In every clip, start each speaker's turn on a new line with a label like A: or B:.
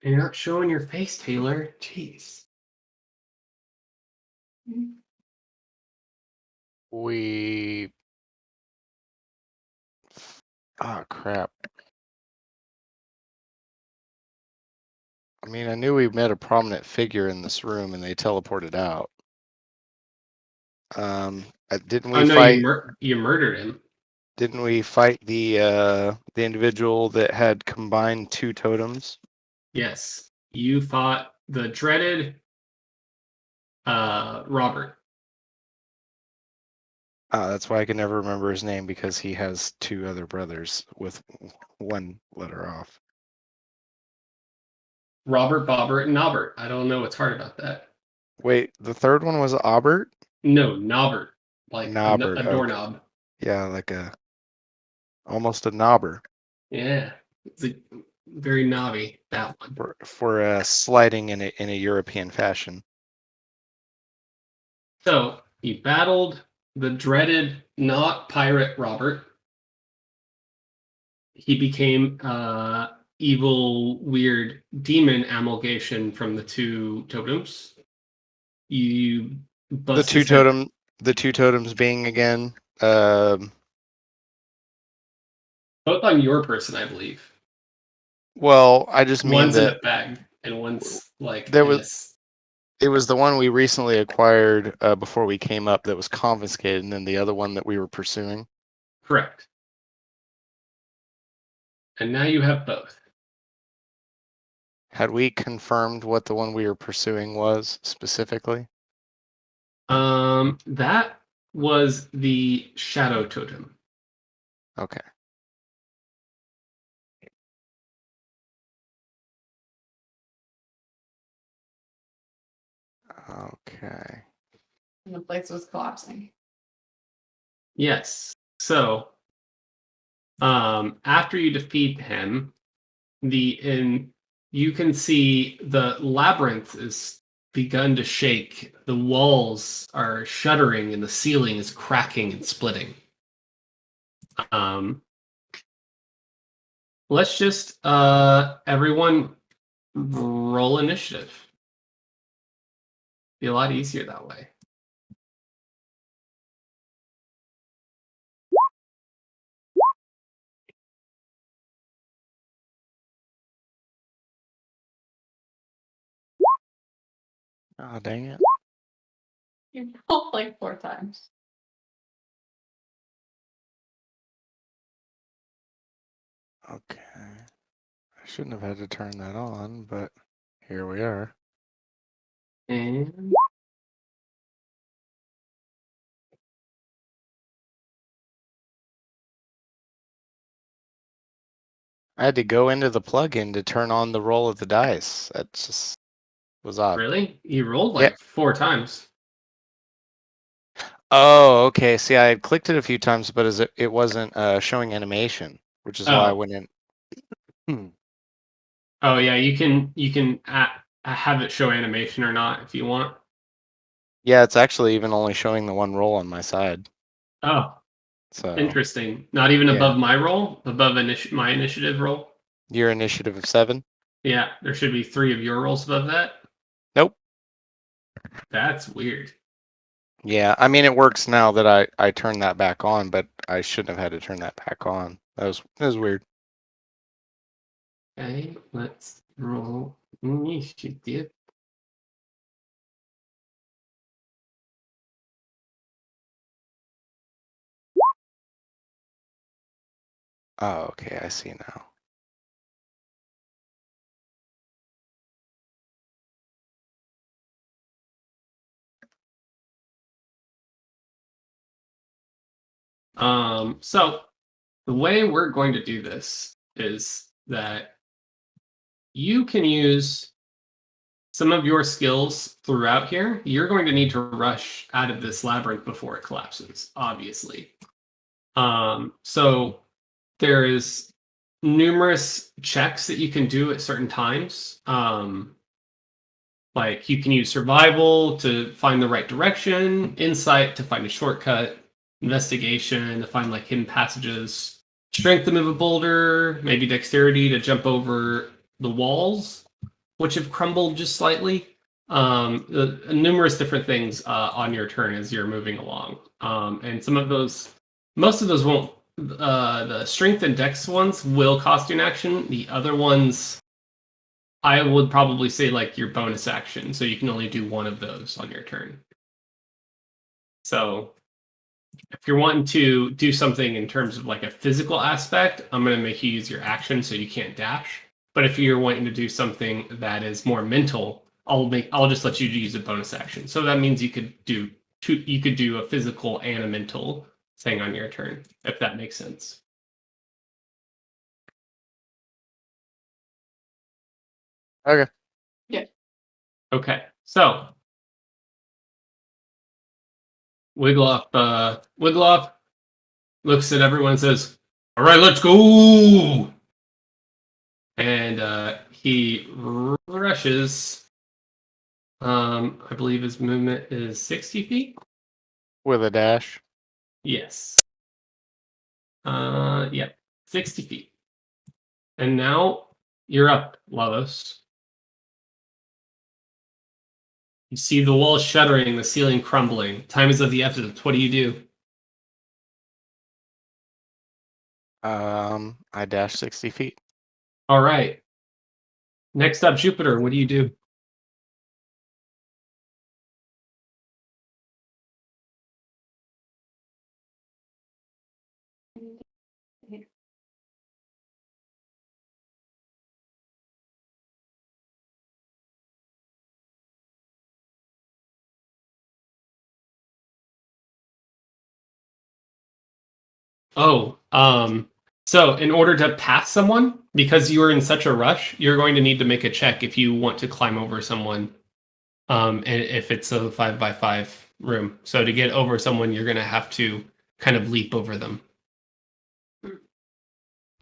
A: You're not showing your face, Taylor. Jeez.
B: We... Ah, crap. I mean, I knew we met a prominent figure in this room and they teleported out. Didn't we fight?
A: You murdered him.
B: Didn't we fight the individual that had combined two totems?
A: Yes. You fought the dreaded Robert.
B: That's why I can never remember his name, because he has two other brothers with one letter off.
A: Robert, Bobbert, and Nobbert. I don't know what's hard about that.
B: Wait, the third one was Aubert?
A: No, Nobbert. Like
B: Nobbert,
A: a doorknob.
B: Okay. Yeah, like almost a knobber.
A: Yeah. It's a very knobby, that one.
B: For sliding in a European fashion.
A: So he battled the dreaded not pirate Robert. He became evil, weird demon amalgamation from the two totems. You
B: The two totems being again
A: both on your person, I believe.
B: Well, I just mean
A: one's
B: that
A: in a bag and one's like
B: it was the one we recently acquired before we came up that was confiscated, and then the other one that we were pursuing.
A: Correct. And now you have both.
B: Had we confirmed what the one we were pursuing was specifically?
A: That was the shadow totem.
B: Okay. Okay.
C: And the place was collapsing.
A: Yes. So, after you defeat him, you can see the labyrinth is begun to shake. The walls are shuddering and the ceiling is cracking and splitting. Let's just everyone roll initiative. Be a lot easier that way.
B: Oh, dang it.
C: You rolled like 4 times.
B: Okay. I shouldn't have had to turn that on, but here we are.
A: And
B: I had to go into the plugin to turn on the roll of the dice. That just was odd.
A: really? You rolled like 4 times.
B: Oh, okay. See, I had clicked it a few times, but it wasn't showing animation, which is why I went in.
A: Oh yeah, you can have it show animation or not if you want.
B: Yeah, it's actually even only showing the one roll on my side.
A: Oh,
B: so
A: interesting. Not even above my roll, above my initiative roll.
B: Your initiative of 7.
A: Yeah, there should be 3 of your rolls above that.
B: Nope.
A: That's weird.
B: Yeah, I mean it works now that I turned that back on, but I shouldn't have had to turn that back on. That was weird.
A: Okay, let's roll initiative.
B: Oh, okay, I see now.
A: So the way we're going to do this is that you can use some of your skills throughout here. You're going to need to rush out of this labyrinth before it collapses, obviously. So there is numerous checks that you can do at certain times. Like you can use survival to find the right direction, insight to find a shortcut, investigation to find like hidden passages, strength to move a boulder, maybe dexterity to jump over the walls. which have crumbled just slightly. Numerous different things on your turn as you're moving along, and some of those, most of those won't. The strength and dex ones will cost you an action. The other ones, I would probably say like your bonus action, so you can only do one of those on your turn. So if you're wanting to do something in terms of like a physical aspect, I'm going to make you use your action so you can't dash. But if you're wanting to do something that is more mental, I'll just let you use a bonus action. So that means you could do a physical and a mental thing on your turn, if that makes sense.
B: Okay.
A: Okay, so Wigloff looks at everyone and says, "All right, let's go!" And he rushes. I believe his movement is 60 feet.
B: With a dash.
A: Yes. Yeah, 60 feet. And now you're up, Lavos. You see the walls shuddering, the ceiling crumbling. Time is of the essence. What do you do?
B: I dash 60 feet.
A: All right. Next up, Jupiter. What do you do? Oh, so in order to pass someone, because you are in such a rush, you're going to need to make a check if you want to climb over someone. And if it's a 5x5 room, so to get over someone, you're going to have to kind of leap over them.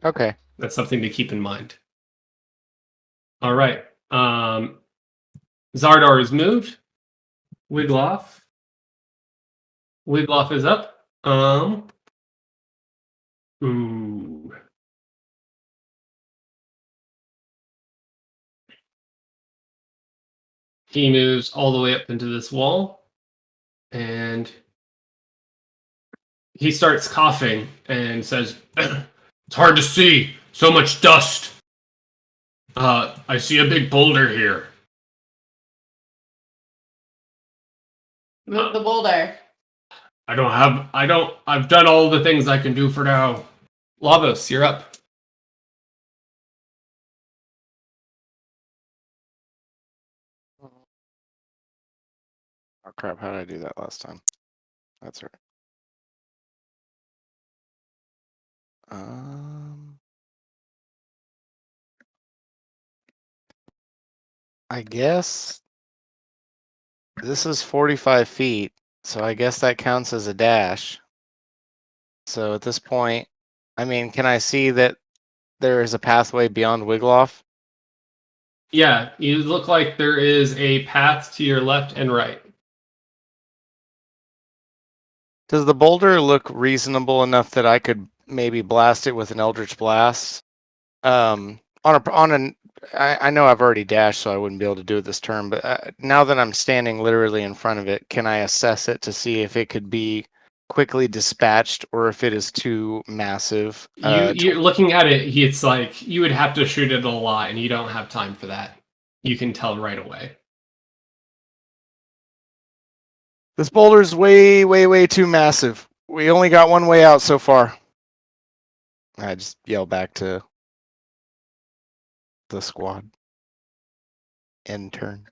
B: Okay.
A: That's something to keep in mind. All right. Zardar is moved. Wigloff is up. Ooh. He moves all the way up into this wall, and he starts coughing and says, "It's hard to see. So much dust. I see a big boulder here."
C: Move the boulder.
A: I've done all the things I can do for now. Lavos, you're up.
B: Oh crap, how did I do that last time? That's right. I guess this is 45 feet, so I guess that counts as a dash. So at this point, I mean, can I see that there is a pathway beyond Wigloff?
A: Yeah, you look like there is a path to your left and right.
B: Does the boulder look reasonable enough that I could maybe blast it with an Eldritch Blast? I know I've already dashed, so I wouldn't be able to do it this turn. But now that I'm standing literally in front of it, can I assess it to see if it could be quickly dispatched or if it is too massive?
A: You're looking at it. It's like you would have to shoot it a lot, and you don't have time for that. You can tell right away.
B: This boulder's way, way, way too massive. We only got one way out so far. I just yell back to the squad. End turn.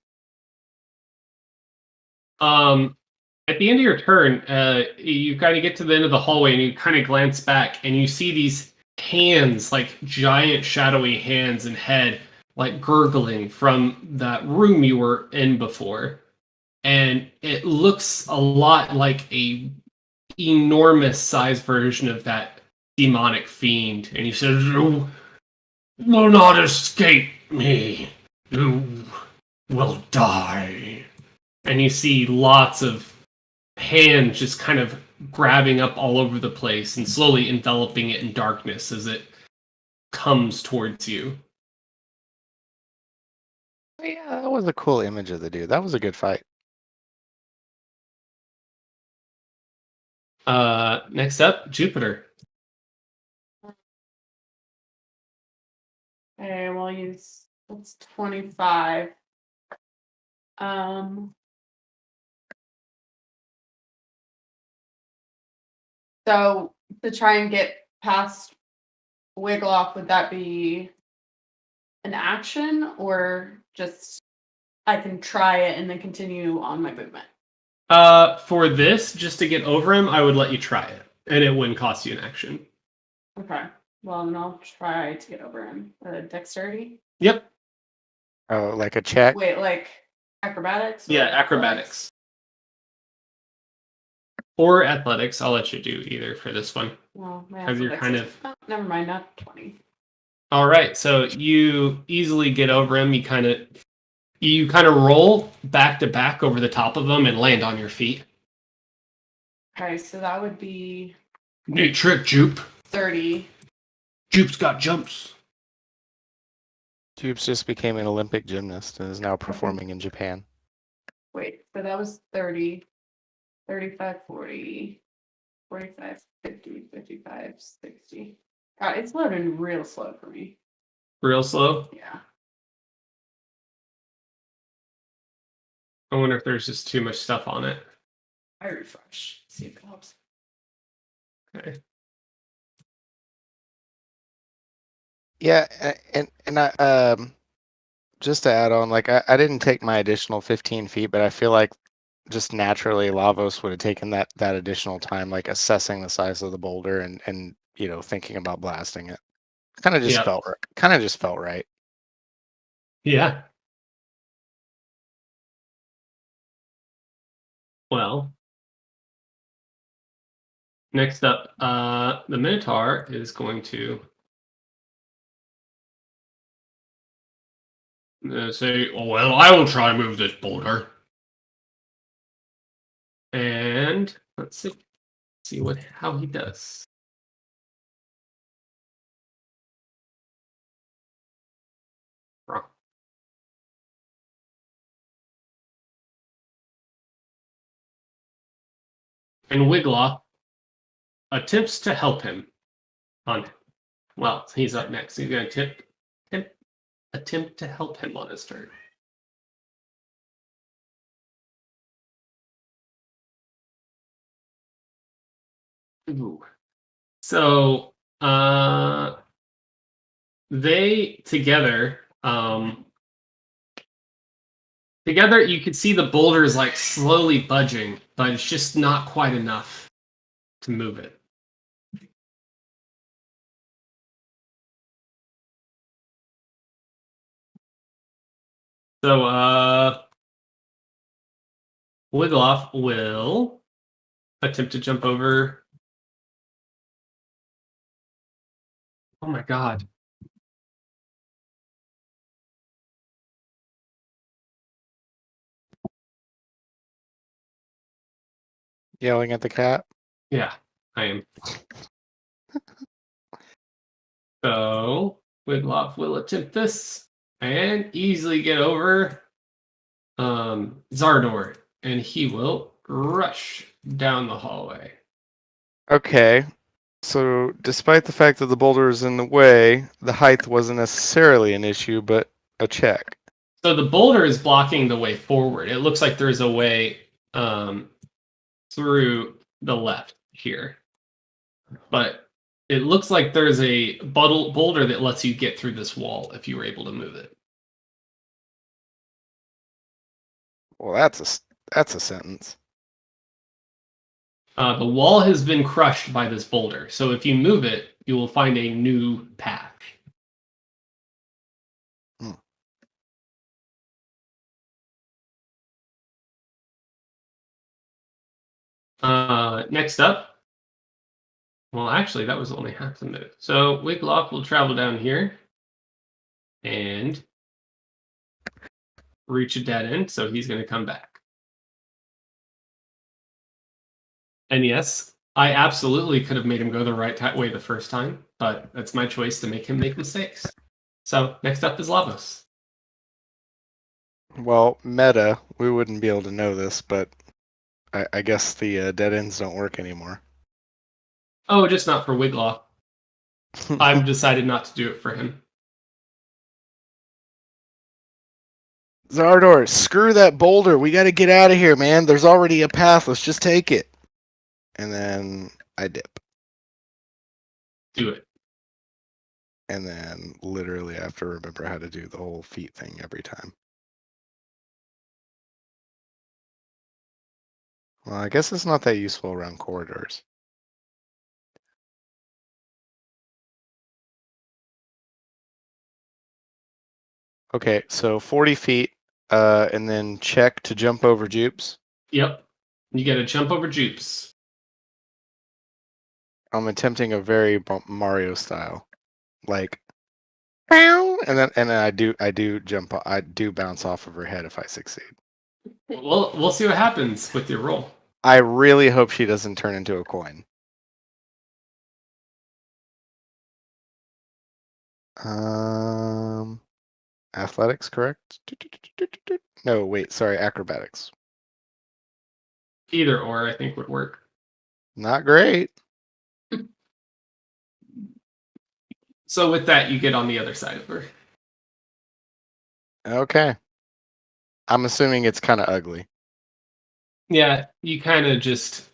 A: At the end of your turn, you kind of get to the end of the hallway, and you kind of glance back, and you see these hands, like giant shadowy hands and head, like gurgling from that room you were in before. And it looks a lot like a enormous sized version of that demonic fiend. And he says, "You will not escape me. You will die." And you see lots of hands just kind of grabbing up all over the place and slowly enveloping it in darkness as it comes towards you.
B: Yeah, that was a cool image of the dude. That was a good fight.
A: Next up, Jupiter.
C: Okay, we'll use that's 25. Um so to try and get past wiggle off, would that be an action or just I can try it and then continue on my movement?
A: For this, just to get over him, I would let you try it, and it wouldn't cost you an action.
C: Okay. Well, then I'll try to get over him. Dexterity?
A: Yep.
B: Oh, like a check?
C: Wait, like acrobatics? or
A: Yeah,
C: athletics?
A: acrobatics. Or athletics. I'll let you do either for this one.
C: Well, my
A: Because you're
C: athletics
A: kind
C: is- oh, never mind, not 20.
A: All right, so you easily get over him. You kind of roll back to back over the top of him and land on your feet.
C: Okay, so that would be
A: Neat trick, Jupe.
C: 30.
A: Jupe's got jumps.
B: Jupes just became an Olympic gymnast and is now performing in Japan.
C: Wait, so that was 30, 35, 40, 45, 50, 55, 60. God, it's loading real slow for me.
A: Real slow.
C: Yeah.
A: I wonder if there's just too much stuff on it.
C: I refresh. See if it helps.
A: Okay.
B: Yeah, and I just to add on, like I didn't take my additional 15 feet, but I feel like just naturally Lavos would have taken that additional time, like assessing the size of the boulder and thinking about blasting it. Kind of just
A: Yeah.
B: felt right.
A: Yeah. Well, next up, the Minotaur is going to say, "Oh, well, I will try and move this boulder." And let's see how he does. Wrong. And Wigloff attempts to help him on. Well, he's up next. He's going to attempt to help him on his turn. Ooh. So, they together, you can see the boulder is like slowly budging, but it's just not quite enough to move it. So, Wigloff will attempt to jump over. Oh my god.
B: Yelling at the cat.
A: Yeah, I am. So, Wigloff will attempt this and easily get over Zardor, and he will rush down the hallway.
B: Okay. So despite the fact that the boulder is in the way, the height wasn't necessarily an issue, but a check.
A: So the boulder is blocking the way forward. It looks like there's a way through the left here. But it looks like there's a boulder that lets you get through this wall if you were able to move it.
B: Well, that's a sentence.
A: The wall has been crushed by this boulder, so if you move it, you will find a new path. Next up, well, actually, that was only half the move. So Wigloff will travel down here and reach a dead end, so he's going to come back. And yes, I absolutely could have made him go the right way the first time, but that's my choice to make him make mistakes. So next up is Lavos.
B: Well, meta, we wouldn't be able to know this, but I guess the dead ends don't work anymore.
A: Oh, just not for Wigloff. I've decided not to do it for him.
B: Zardor, screw that boulder. We got to get out of here, man. There's already a path. Let's just take it. And then I dip.
A: Do it.
B: And then literally I have to remember how to do the whole feet thing every time. Well, I guess it's not that useful around corridors. Okay, so 40 feet, and then check to jump over jupes.
A: Yep. You got to jump over jupes.
B: I'm attempting a very Mario style, like, and then I do jump. I do bounce off of her head if I succeed.
A: We'll see what happens with your roll.
B: I really hope she doesn't turn into a coin. Athletics, correct? No, wait, sorry, acrobatics.
A: Either or, I think, would work.
B: Not great.
A: So with that, you get on the other side of her.
B: Okay. I'm assuming it's kind of ugly.
A: Yeah, you kind of just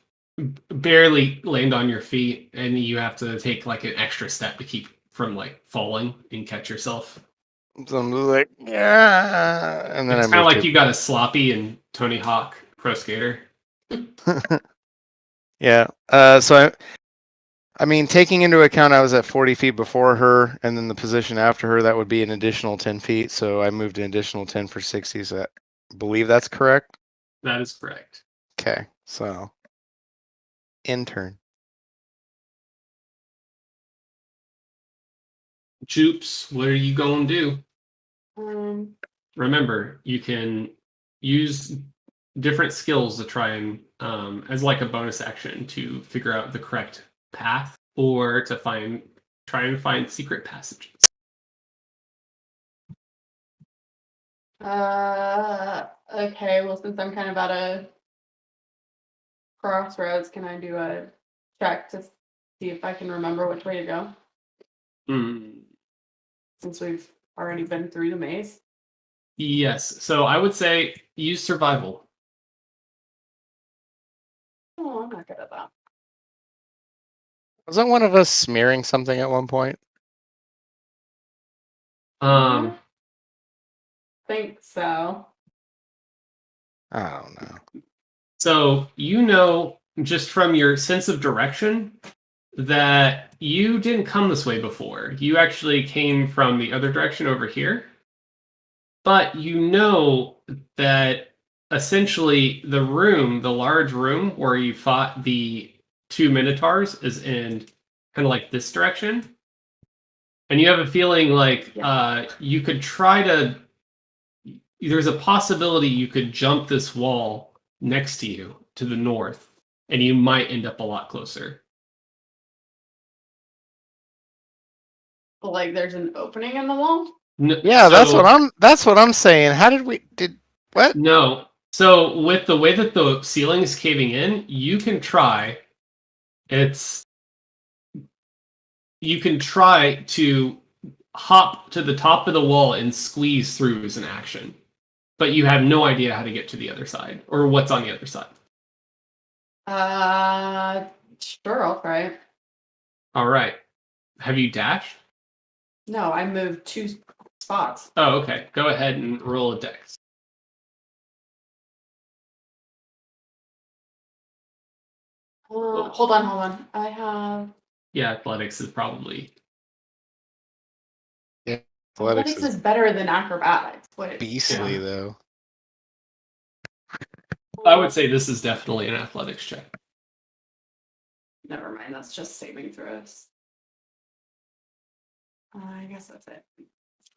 A: barely land on your feet, and you have to take like an extra step to keep from like falling and catch yourself.
B: So I'm just like, yeah, and then
A: It's
B: I
A: kind of
B: move
A: like you got a sloppy and Tony Hawk Pro Skater.
B: Yeah. So I mean, taking into account I was at 40 feet before her, and then the position after her, that would be an additional 10 feet. So I moved an additional 10 for 60. So I believe that's correct.
A: That is correct.
B: Okay. So intern.
A: Jupes, what are you going to do?
C: Um,
A: Remember, you can use different skills to try and, as like a bonus action, to figure out the correct path or to try and find secret passages.
C: okay, well, since I'm kind of at a crossroads, can I do a check to see if I can remember which way to go?
A: Hmm.
C: Since we've already been through the maze.
A: Yes. So I would say use survival.
C: Oh, I'm not good at that.
B: Wasn't one of us smearing something at one point?
A: Um,
C: Think so.
B: I don't know.
A: so you know just from your sense of direction that you didn't come this way before. You actually came from the other direction over here. But you know that essentially the large room where you fought the two minotaurs, is in kind of like this direction. And you have a feeling like you could try to. There's a possibility you could jump this wall next to you to the north, and you might end up a lot closer.
C: Like there's an opening in the wall?
B: Yeah, that's what I'm saying. How did what?
A: No. So with the way that the ceiling is caving in, you can try. You can try to hop to the top of the wall and squeeze through as an action, but you have no idea how to get to the other side or what's on the other side.
C: Sure, I'll try it.
A: All right. Have you dashed?
C: No, I moved 2 spots.
A: Oh, okay. Go ahead and roll a dex.
C: Hold on. I have
A: Yeah, athletics is probably.
B: Yeah,
C: athletics is better than acrobatics. What?
B: beastly
A: Yeah.
B: though.
A: I would say this is definitely an athletics check.
C: Never mind. That's just saving throws. I guess that's it.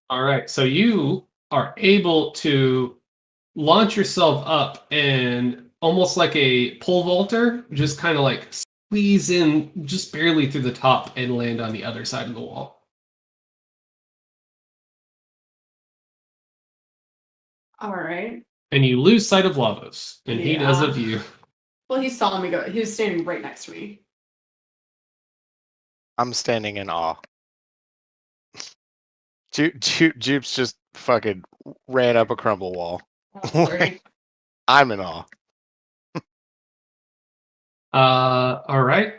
A: All right. So you are able to launch yourself up and almost like a pole vaulter, just kind of like squeeze in just barely through the top and land on the other side of the wall.
C: All right.
A: and you lose sight of Lavos, and he does
C: Yeah.
A: of you.
C: Well, he saw me go. He was standing right next to me.
B: I'm standing in awe. Jupes just fucking ran up a crumble wall.
C: Oh, sorry.
B: I'm in awe.
A: All right.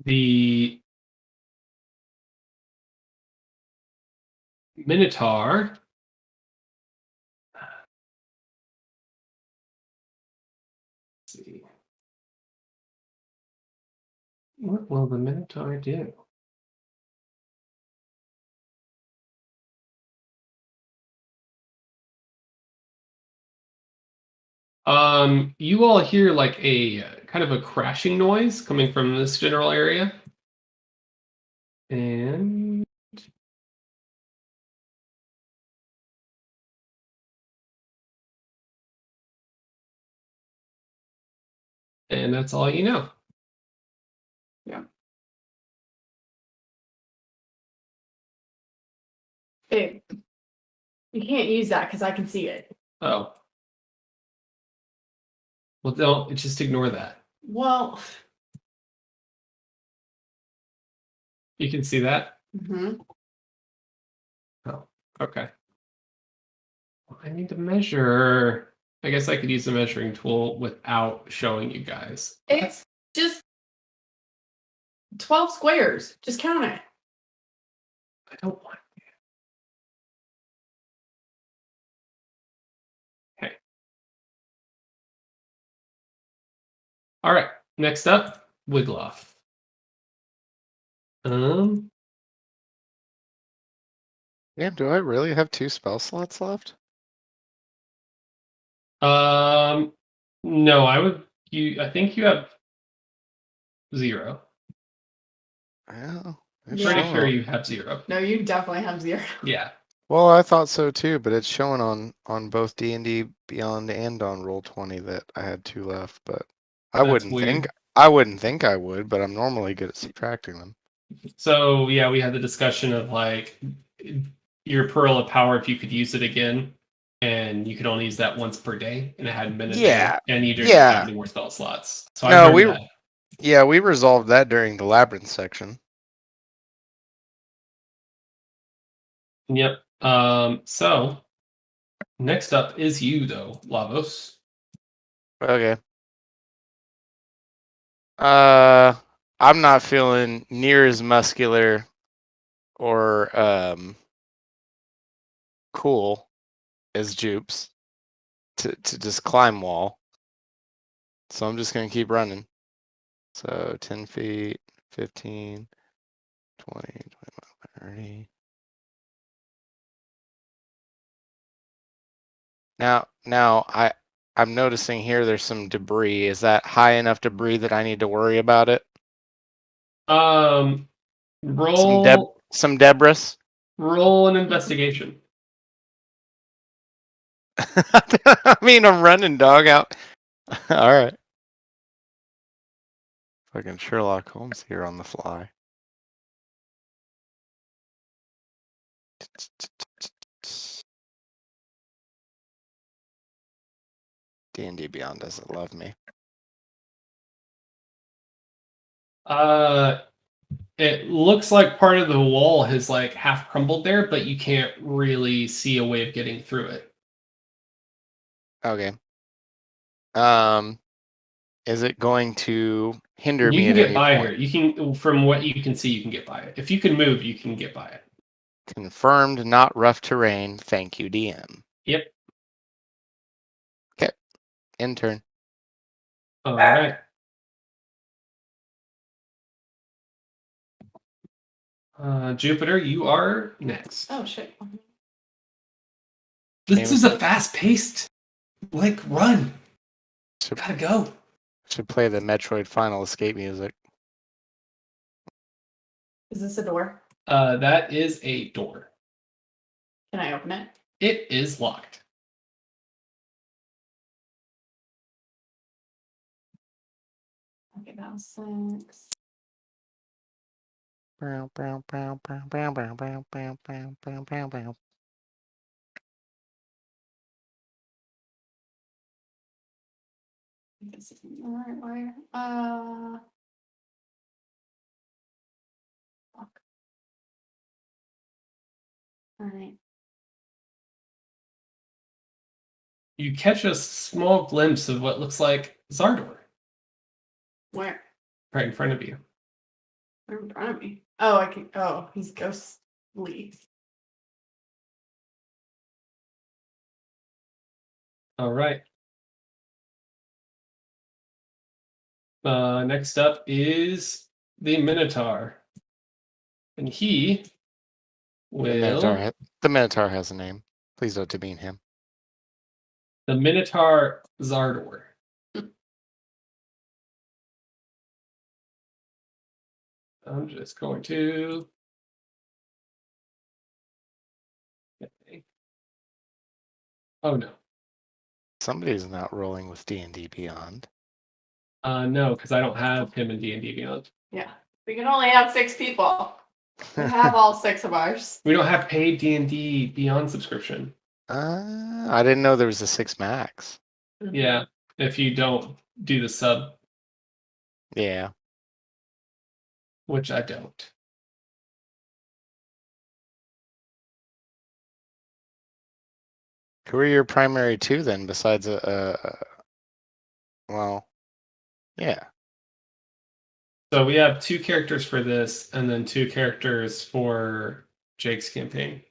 A: The Minotaur. Let's see. What will the Minotaur do? You all hear like a kind of a crashing noise coming from this general area. And that's all you know.
C: Babe, you can't use that because I can see it.
A: Oh. Well, don't just ignore that.
C: Well.
A: You can see that?
C: Hmm.
A: Oh, okay. Well, I need to measure. I guess I could use the measuring tool without showing you guys.
C: It's just 12 squares. Just count it.
A: I don't want. Okay. All right. Next up, Wigloff.
B: Damn, do I really have 2 spell slots left?
A: No, I think you have 0.
B: Well,
C: Yeah.
B: it's
A: Pretty
B: showing
A: sure
B: on-
A: you have 0.
C: No, you definitely have 0.
A: Yeah.
B: Well, I thought so too, but it's showing on both D&D Beyond and on Roll20 that I had 2 left, but I
A: That's
B: wouldn't
A: weird.
B: think I would, but I'm normally good at subtracting them.
A: So yeah, we had the discussion of like your Pearl of Power if you could use it again, and you could only use that once per day, and it hadn't been a
B: Yeah,
A: day, and you didn't
B: yeah.
A: have any more spell slots. So I
B: No,
A: learned
B: we
A: that.
B: yeah, we resolved that during the labyrinth section.
A: Yep. So next up is you though, Lavos.
B: Okay. I'm not feeling near as muscular or cool as Jupes to just climb wall. So I'm just gonna keep running. So 10 feet, 15, 20, 25, 30. Now I'm noticing here there's some debris. Is that high enough debris that I need to worry about it?
A: Roll
B: Some debris.
A: roll an investigation.
B: I mean, I'm running, dog, out. All right. Fucking Sherlock Holmes here on the fly. D&D Beyond doesn't love me.
A: It looks like part of the wall has like half crumbled there, but you can't really see a way of getting through it.
B: Okay. Is it going to hinder
A: You
B: me
A: can
B: at
A: get
B: any
A: by
B: point?
A: here. You can, from what you can see, you can get by it. If you can move, you can get by it.
B: Confirmed, not rough terrain. Thank you, DM.
A: Yep.
B: Okay. Intern.
A: All right. Jupiter, you are next.
C: Oh, shit.
A: This is a fast-paced, like, run.
B: Should,
A: Gotta go.
B: should play the Metroid Final Escape music.
C: Is this a door?
A: That is a door.
C: Can I open it?
A: It is locked.
C: Okay, that was 6. This isn't the right way. Fuck. All right.
A: You catch a small glimpse of what looks like Zardor
C: Where?
A: right in front of you.
C: They're in front of me. Oh, I can. Oh, he's ghostly.
A: All right. Next up is the Minotaur. And he will.
B: The Minotaur has a name. Please don't demean him.
A: The Minotaur Zardor. I'm just going to. Okay. Oh no.
B: Somebody's not rolling with D&D Beyond.
A: No, because I don't have him in D&D Beyond.
C: Yeah. We can only have 6 people. We have all 6 of ours.
A: We don't have paid D&D Beyond subscription.
B: I didn't know there was a 6 max.
A: Yeah, if you don't do the sub,
B: Yeah.
A: which I don't.
B: Who are your primary 2 then, besides well, yeah.
A: So we have 2 characters for this, and then 2 characters for Jake's campaign.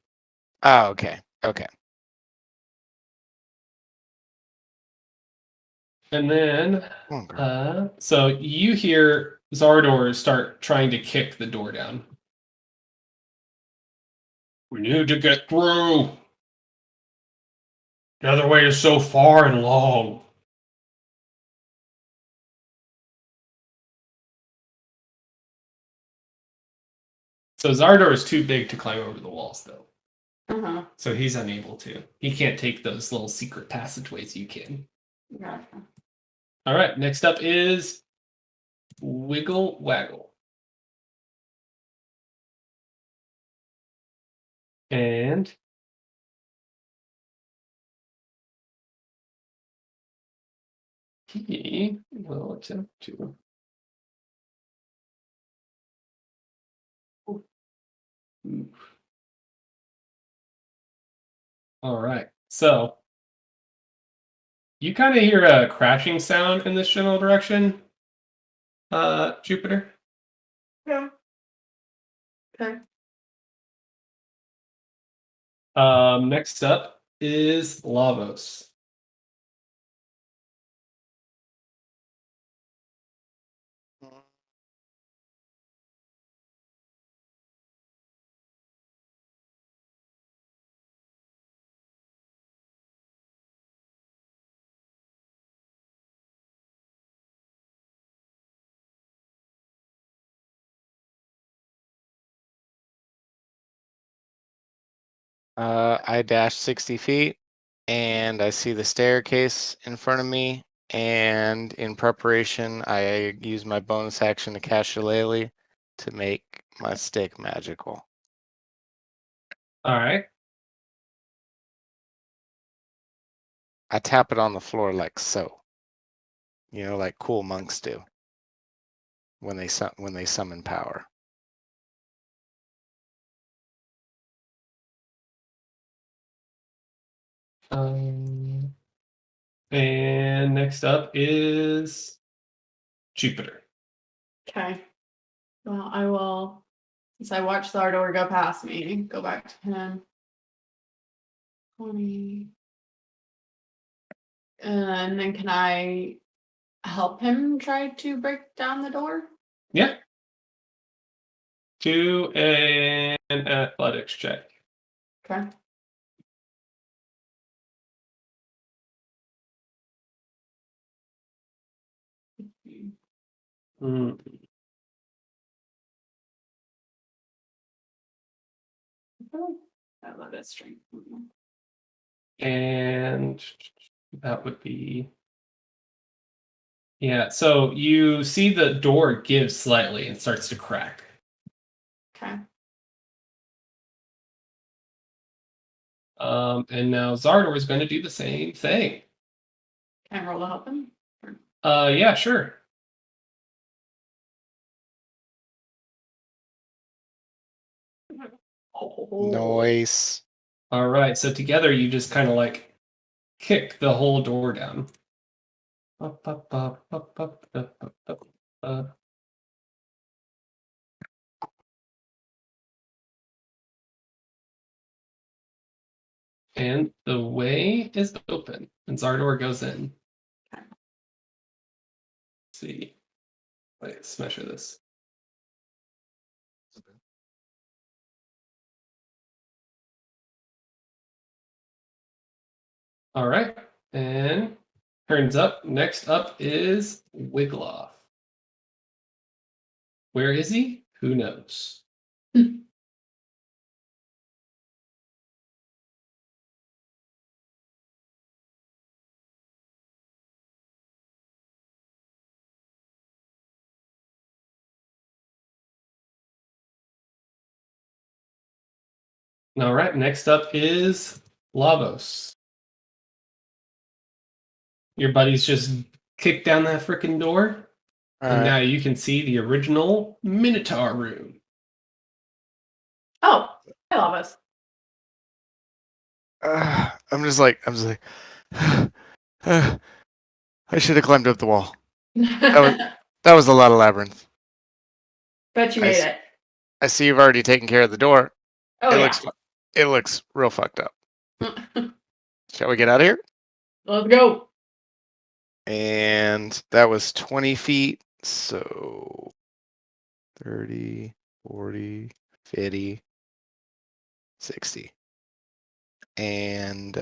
B: Oh, okay. Okay.
A: And then,
B: Okay.
A: so you hear Zardor start trying to kick the door down. We need to get through. The other way is so far and long. So Zardor is too big to climb over the walls, though.
C: Uh-huh.
A: So he's unable to. He can't take those little secret passageways you can.
C: Gotcha.
A: All right, next up is Wiggle Waggle. And he will attempt to. Move. All right, so you kind of hear a crashing sound in this general direction, Jupiter.
C: Yeah. Okay.
A: Next up is Lavos.
B: I dash 60 feet and I see the staircase in front of me. And in preparation, I use my bonus action to cast Shillelagh to make my stick magical.
A: All right.
B: I tap it on the floor like so. You know, like cool monks do when they summon power.
A: And next up is Jupiter.
C: Okay. Well, I will, since I watched Zardor go past me, go back to him. 20. And then can I help him try to break down the door?
A: Yeah. Do an athletics check.
C: Okay.
A: Mm.
C: I love that strength.
A: And that would be. Yeah, so you see the door give slightly and starts to crack. And now Zardor is going to do the same thing.
C: Can I roll to help him?
A: Yeah, sure.
B: Noise.
A: All right, so together you just kind of like kick the whole door down. Up, up, up, up, up, up, up, up, up. And the way is open, and Zardor goes in.
C: Okay.
A: Let's see. Wait, let's measure this. All right, and turns up. Next up is Wigloff. Where is he? Who knows? All right, next up is Lavos. Your buddies just kicked down that freaking door,
B: All
A: and
B: right.
A: now you can see the original Minotaur room.
C: Oh, I love us.
B: I'm just like, I should have climbed up the wall. That was a lot of labyrinth.
C: But you made it.
B: I see you've already taken care of the door.
C: Oh,
B: It looks real fucked up. Shall we get out of here?
C: Let's go.
B: And that was 20 feet. So 30, 40, 50, 60. And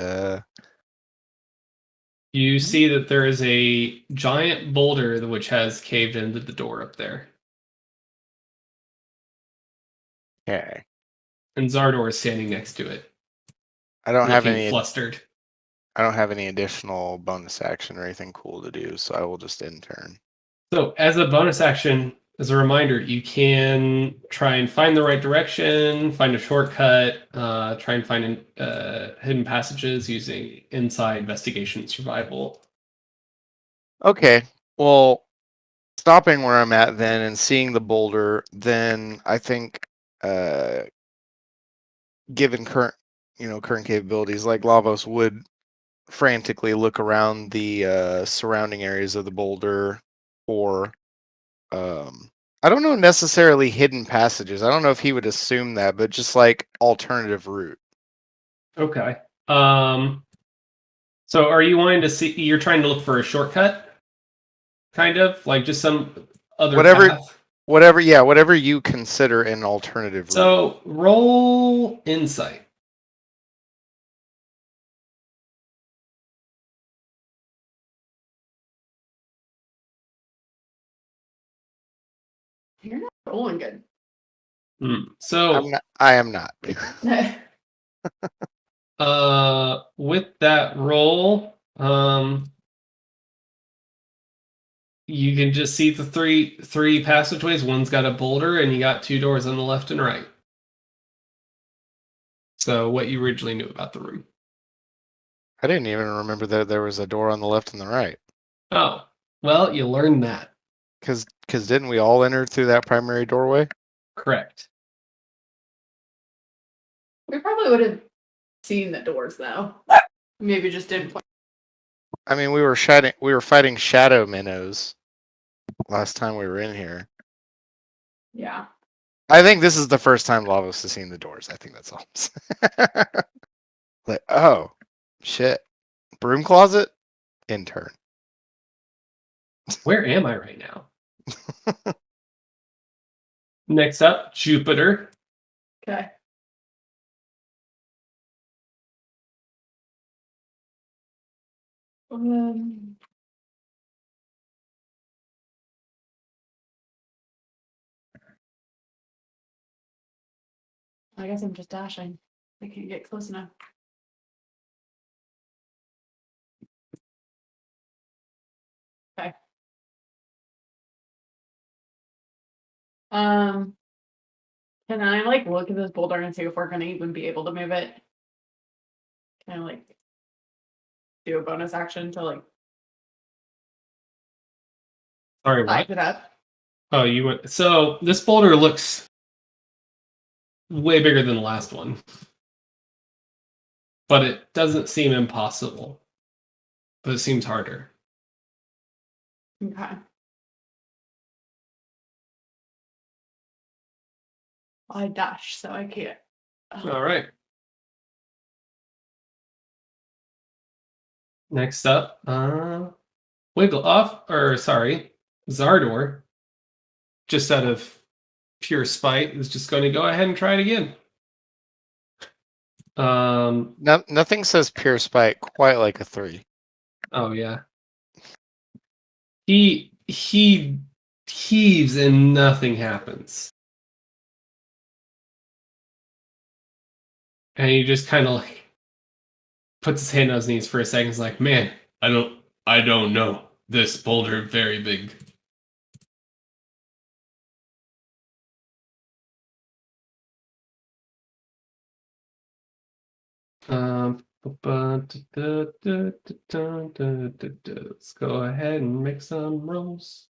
A: You see that there is a giant boulder which has caved into the door up there.
B: okay.
A: And Zardor is standing next to it,
B: I don't have
A: looking
B: any
A: flustered.
B: I don't have any additional bonus action or anything cool to do, so I will just end turn.
A: So, as a bonus action, as a reminder, you can try and find the right direction, find a shortcut, try and find hidden passages using Insight, Investigation, Survival.
B: Okay. Well, stopping where I'm at then and seeing the boulder, then I think given current capabilities, like Lavos would frantically look around the surrounding areas of the boulder for I don't know necessarily hidden passages. I don't know if he would assume that, but just like alternative route.
A: Okay. So, are you wanting to see? You're trying to look for a shortcut, kind of like just some other
B: Whatever
A: path.
B: whatever you consider an alternative route.
A: So, roll Insight.
C: You're not rolling good.
A: So,
B: I am not.
A: with that roll, you can just see the three passageways. One's got a boulder, and you got two doors on the left and right. So, what you originally knew about the room.
B: I didn't even remember that there was a door on the left and the right.
A: Oh, well, you learned that.
B: Because didn't we all enter through that primary doorway?
A: Correct.
C: We probably would have seen the doors though. Maybe just didn't point.
B: I mean, we were fighting shadow minnows last time we were in here.
C: Yeah.
B: I think this is the first time Lavos has seen the doors. I think that's all. Like, oh, shit. Broom closet? Intern.
A: Where am I right now? Next up, Jupiter.
C: Okay. I guess I'm just dashing. I can't get close enough. Okay. Can I like look at this boulder and see if we're gonna even be able to move it? Can I like do a bonus action to like
A: Sorry,
C: size
A: what?
C: it up?
A: Oh, you went. So this boulder looks way bigger than the last one, but it doesn't seem impossible. But it seems harder.
C: Okay. I dash, so I can't.
A: All right. Next up, Wiggle off, or sorry, Zardor, just out of pure spite, is just going to go ahead and try it again.
B: Nothing says pure spite quite like a 3.
A: Oh yeah. He heaves and nothing happens. And he just kind of like puts his hand on his knees for a second. He's like, "Man, I don't know. This boulder very big." Let's go ahead and make some rolls.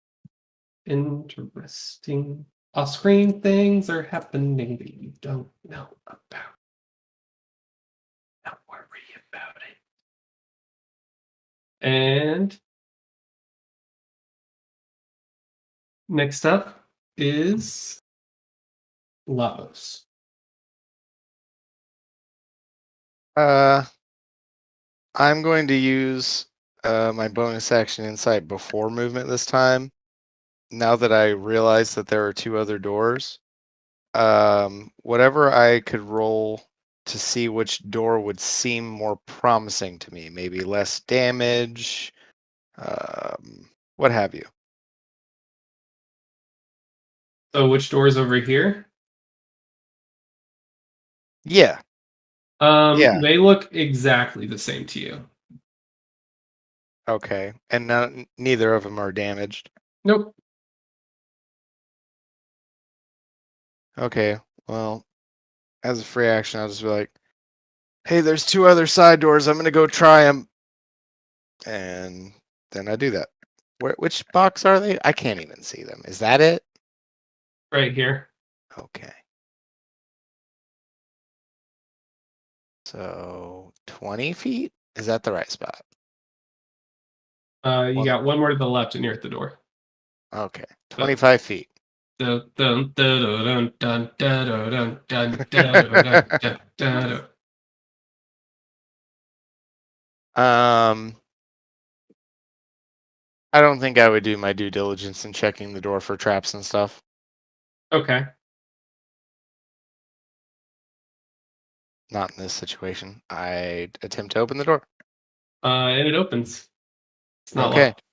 A: Interesting. Off-screen things are happening that you don't know about. Don't worry about it. And next up is Lavos.
B: I'm going to use my bonus action insight before movement this time. Now that I realize that there are 2 other doors, whatever I could roll to see which door would seem more promising to me, maybe less damage, what have you.
A: So which door is over here?
B: Yeah. Yeah.
A: They look exactly the same to you.
B: Okay. And neither of them are damaged.
A: Nope.
B: Okay. Well, as a free action, I'll just be like, hey, there's 2 other side doors. I'm going to go try them. And then I do that. Which box are they? I can't even see them. Is that it?
A: Right here.
B: Okay. So 20 feet? Is that the right spot?
A: You got one more to the left and you're at the door.
B: Okay. 25 feet.
A: Dun, dun, dun, dun, dun, dun, dun, dun, dun, dun, dun.
B: I don't think I would do my due diligence in checking the door for traps and stuff.
A: Okay.
B: Not in this situation. I attempt to open the door.
A: And it opens. It's not
B: Okay.
A: locked.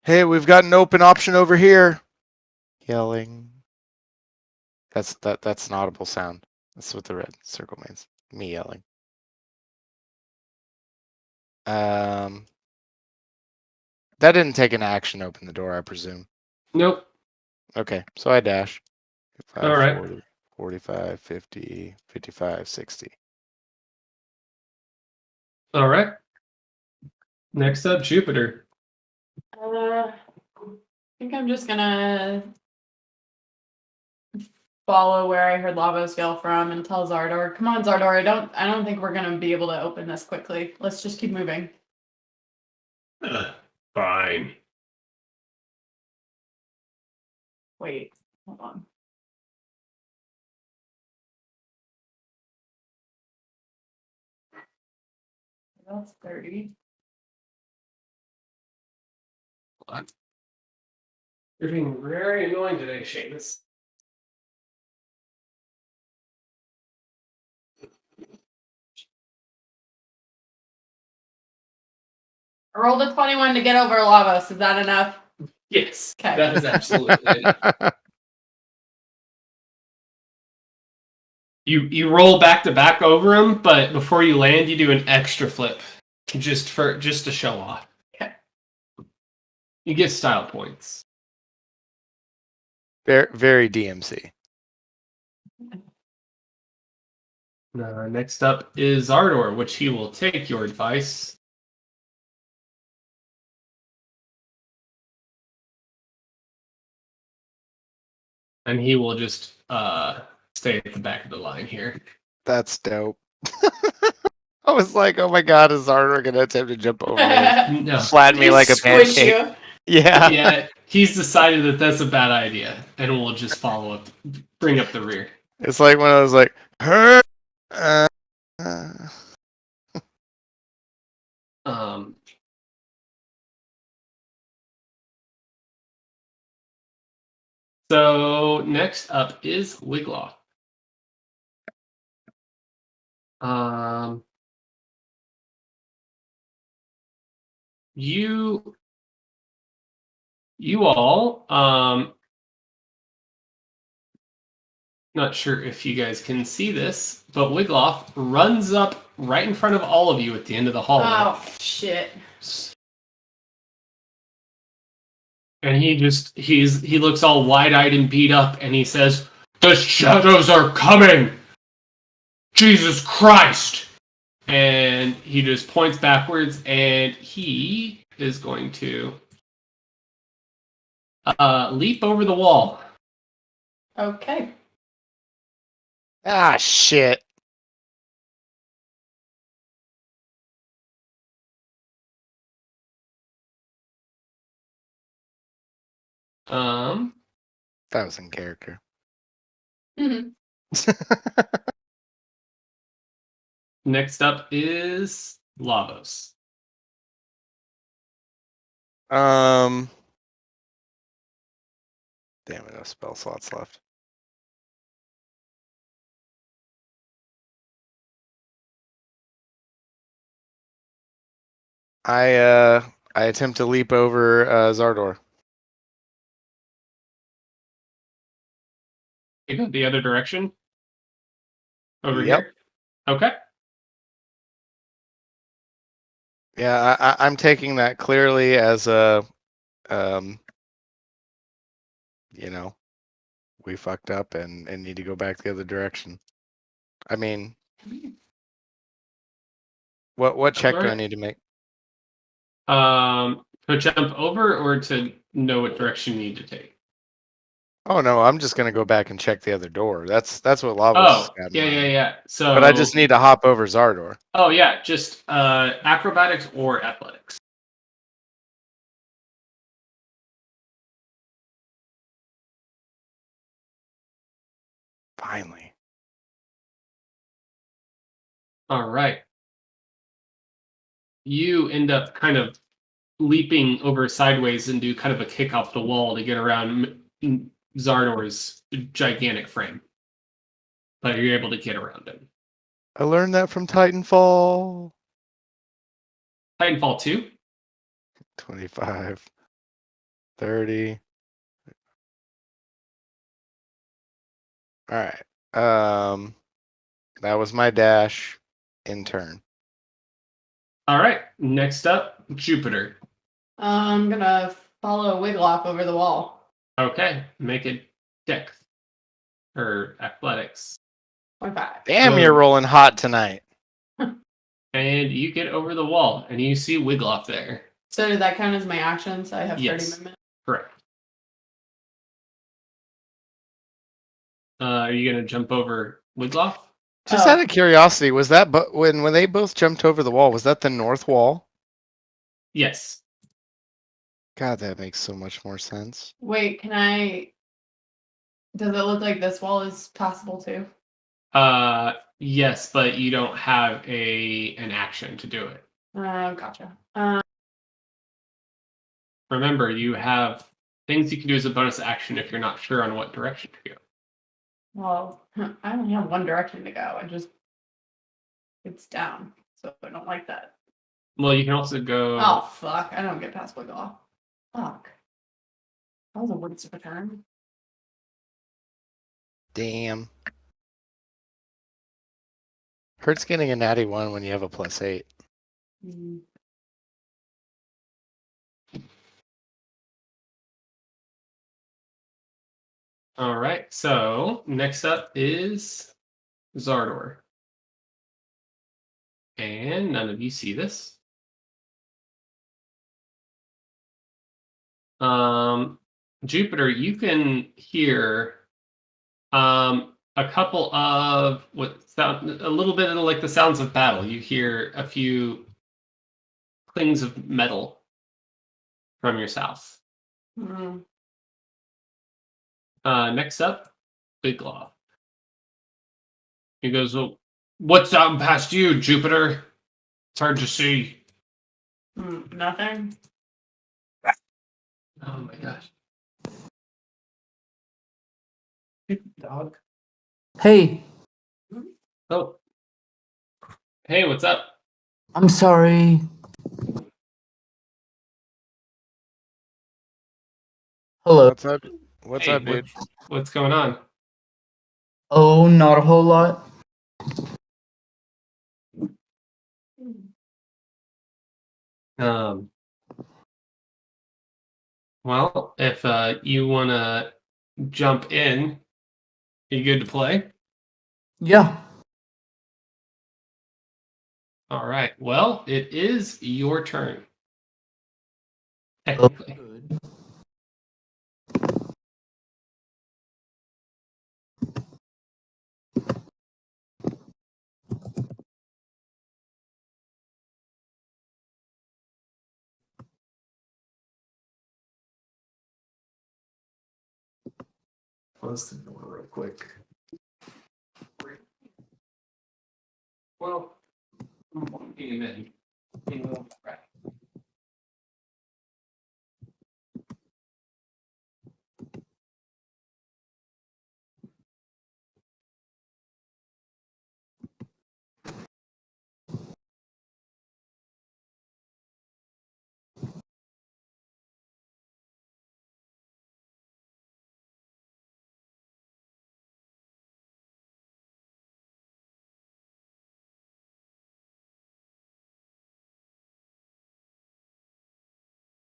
B: Hey, we've got an open option over here. Yelling. That's an audible sound. That's what the red circle means. Me yelling. That didn't take an action to open the door, I presume.
A: Nope.
B: Okay, so I dash. 55,
A: All right.
B: 40, 45, 50, 55, 60.
A: All right. Next up, Jupiter.
C: I think I'm just gonna follow where I heard Lavos yell from and tell Zardor, "Come on, Zardor! I don't think we're gonna be able to open this quickly. Let's just keep moving."
A: Fine.
C: Wait, hold on. That's 30.
A: You're being very annoying today, Seamus.
C: I rolled a 21 to get over Lavos. Is that enough?
A: Yes.
C: Okay.
A: That is absolutely it. You roll back to back over him, but before you land, you do an extra flip, just to show off.
C: Okay.
A: You get style points.
B: Very, very DMC.
A: Next up is Zardor, which he will take your advice. And he will just stay at the back of the line here.
B: That's dope. I was like, oh my god, is Zartor gonna attempt to jump over me and
A: No.
B: flatten me like a
C: Squish
B: pancake?
C: you.
B: Yeah.
A: Yeah, he's decided that that's a bad idea, and will just follow up, bring up the rear.
B: It's like when I was like, her. Uh,
A: Um, so next up is Wigloff. You all, not sure if you guys can see this, but Wigloff runs up right in front of all of you at the end of the hallway.
C: Oh shit.
A: And he looks all wide-eyed and beat up, and he says, "The shadows are coming! Jesus Christ!" And he just points backwards, and he is going to leap over the wall.
C: Okay.
B: ah, shit.
A: Um,
B: That was in character.
C: Mhm.
A: Next up is Lavos.
B: Damn it, no spell slots left. I attempt to leap over Zardor.
A: You go the other direction? Over
B: Yep.
A: here? Okay.
B: Yeah, I'm taking that clearly as a, you know, we fucked up and need to go back the other direction. I mean, what check do I
A: Alright.
B: need to make?
A: To jump over or to know what direction you need to take?
B: Oh no, I'm just gonna go back and check the other door. That's what Lavos
A: Oh,
B: got in
A: yeah,
B: mind.
A: yeah. So,
B: But I just need to hop over Zardor.
A: Oh, yeah, just acrobatics or athletics.
B: Finally.
A: All right. You end up kind of leaping over sideways and do kind of a kick off the wall to get around Zardor's gigantic frame. But you're able to get around him.
B: I learned that from Titanfall.
A: Titanfall 2.
B: 25, 30. All right. That was my dash in turn.
A: All right. Next up, Jupiter.
C: I'm gonna follow Wigloff over the wall.
A: Okay. Make it dex or athletics.
C: 25.
B: Damn,
A: Whoa.
B: you're rolling hot tonight.
A: And you get over the wall and you see Wigloff there.
C: So did that count as my action? So I have 30
A: Yes.
C: movement.
A: Correct. Are you going to jump over Wigloff?
B: Just
C: Oh.
B: out of curiosity, was that when they both jumped over the wall? Was that the north wall?
A: Yes.
B: God, that makes so much more sense.
C: Wait, can I? Does it look like this wall is passable too?
A: Yes, but you don't have an action to do it.
C: Gotcha.
A: Remember, you have things you can do as a bonus action if you're not sure on what direction to go.
C: Well, I only have one direction to go. It's down, so I don't like that.
A: Well, you can also go.
C: Oh fuck! I don't get past Wigloff. Fuck. That was a waste of a turn.
B: Damn. Hurts getting a natty 1 when you have a +8.
C: Mm.
A: All right. So next up is Zardor. And none of you see this. Jupiter, you can hear a couple of what sound a little bit like the sounds of battle. You hear a few clings of metal from your south.
C: Hmm.
A: Next up, Big Law. He goes, well, what's out past you, Jupiter? It's hard to see.
C: Nothing.
A: Oh my gosh. Hey, dog.
D: Hey,
A: Oh. Hey, what's up?
D: I'm sorry. Hello.
B: What's up? What's
A: Hey,
B: up, dude?
A: What's going on?
D: Oh, not a whole lot.
A: Um, well, if you want to jump in, are you good to play?
D: Yeah.
A: All right. Well, it is your turn.
D: Oh,
A: Technically.
D: good.
A: Close the door real quick. Well, amen. Right.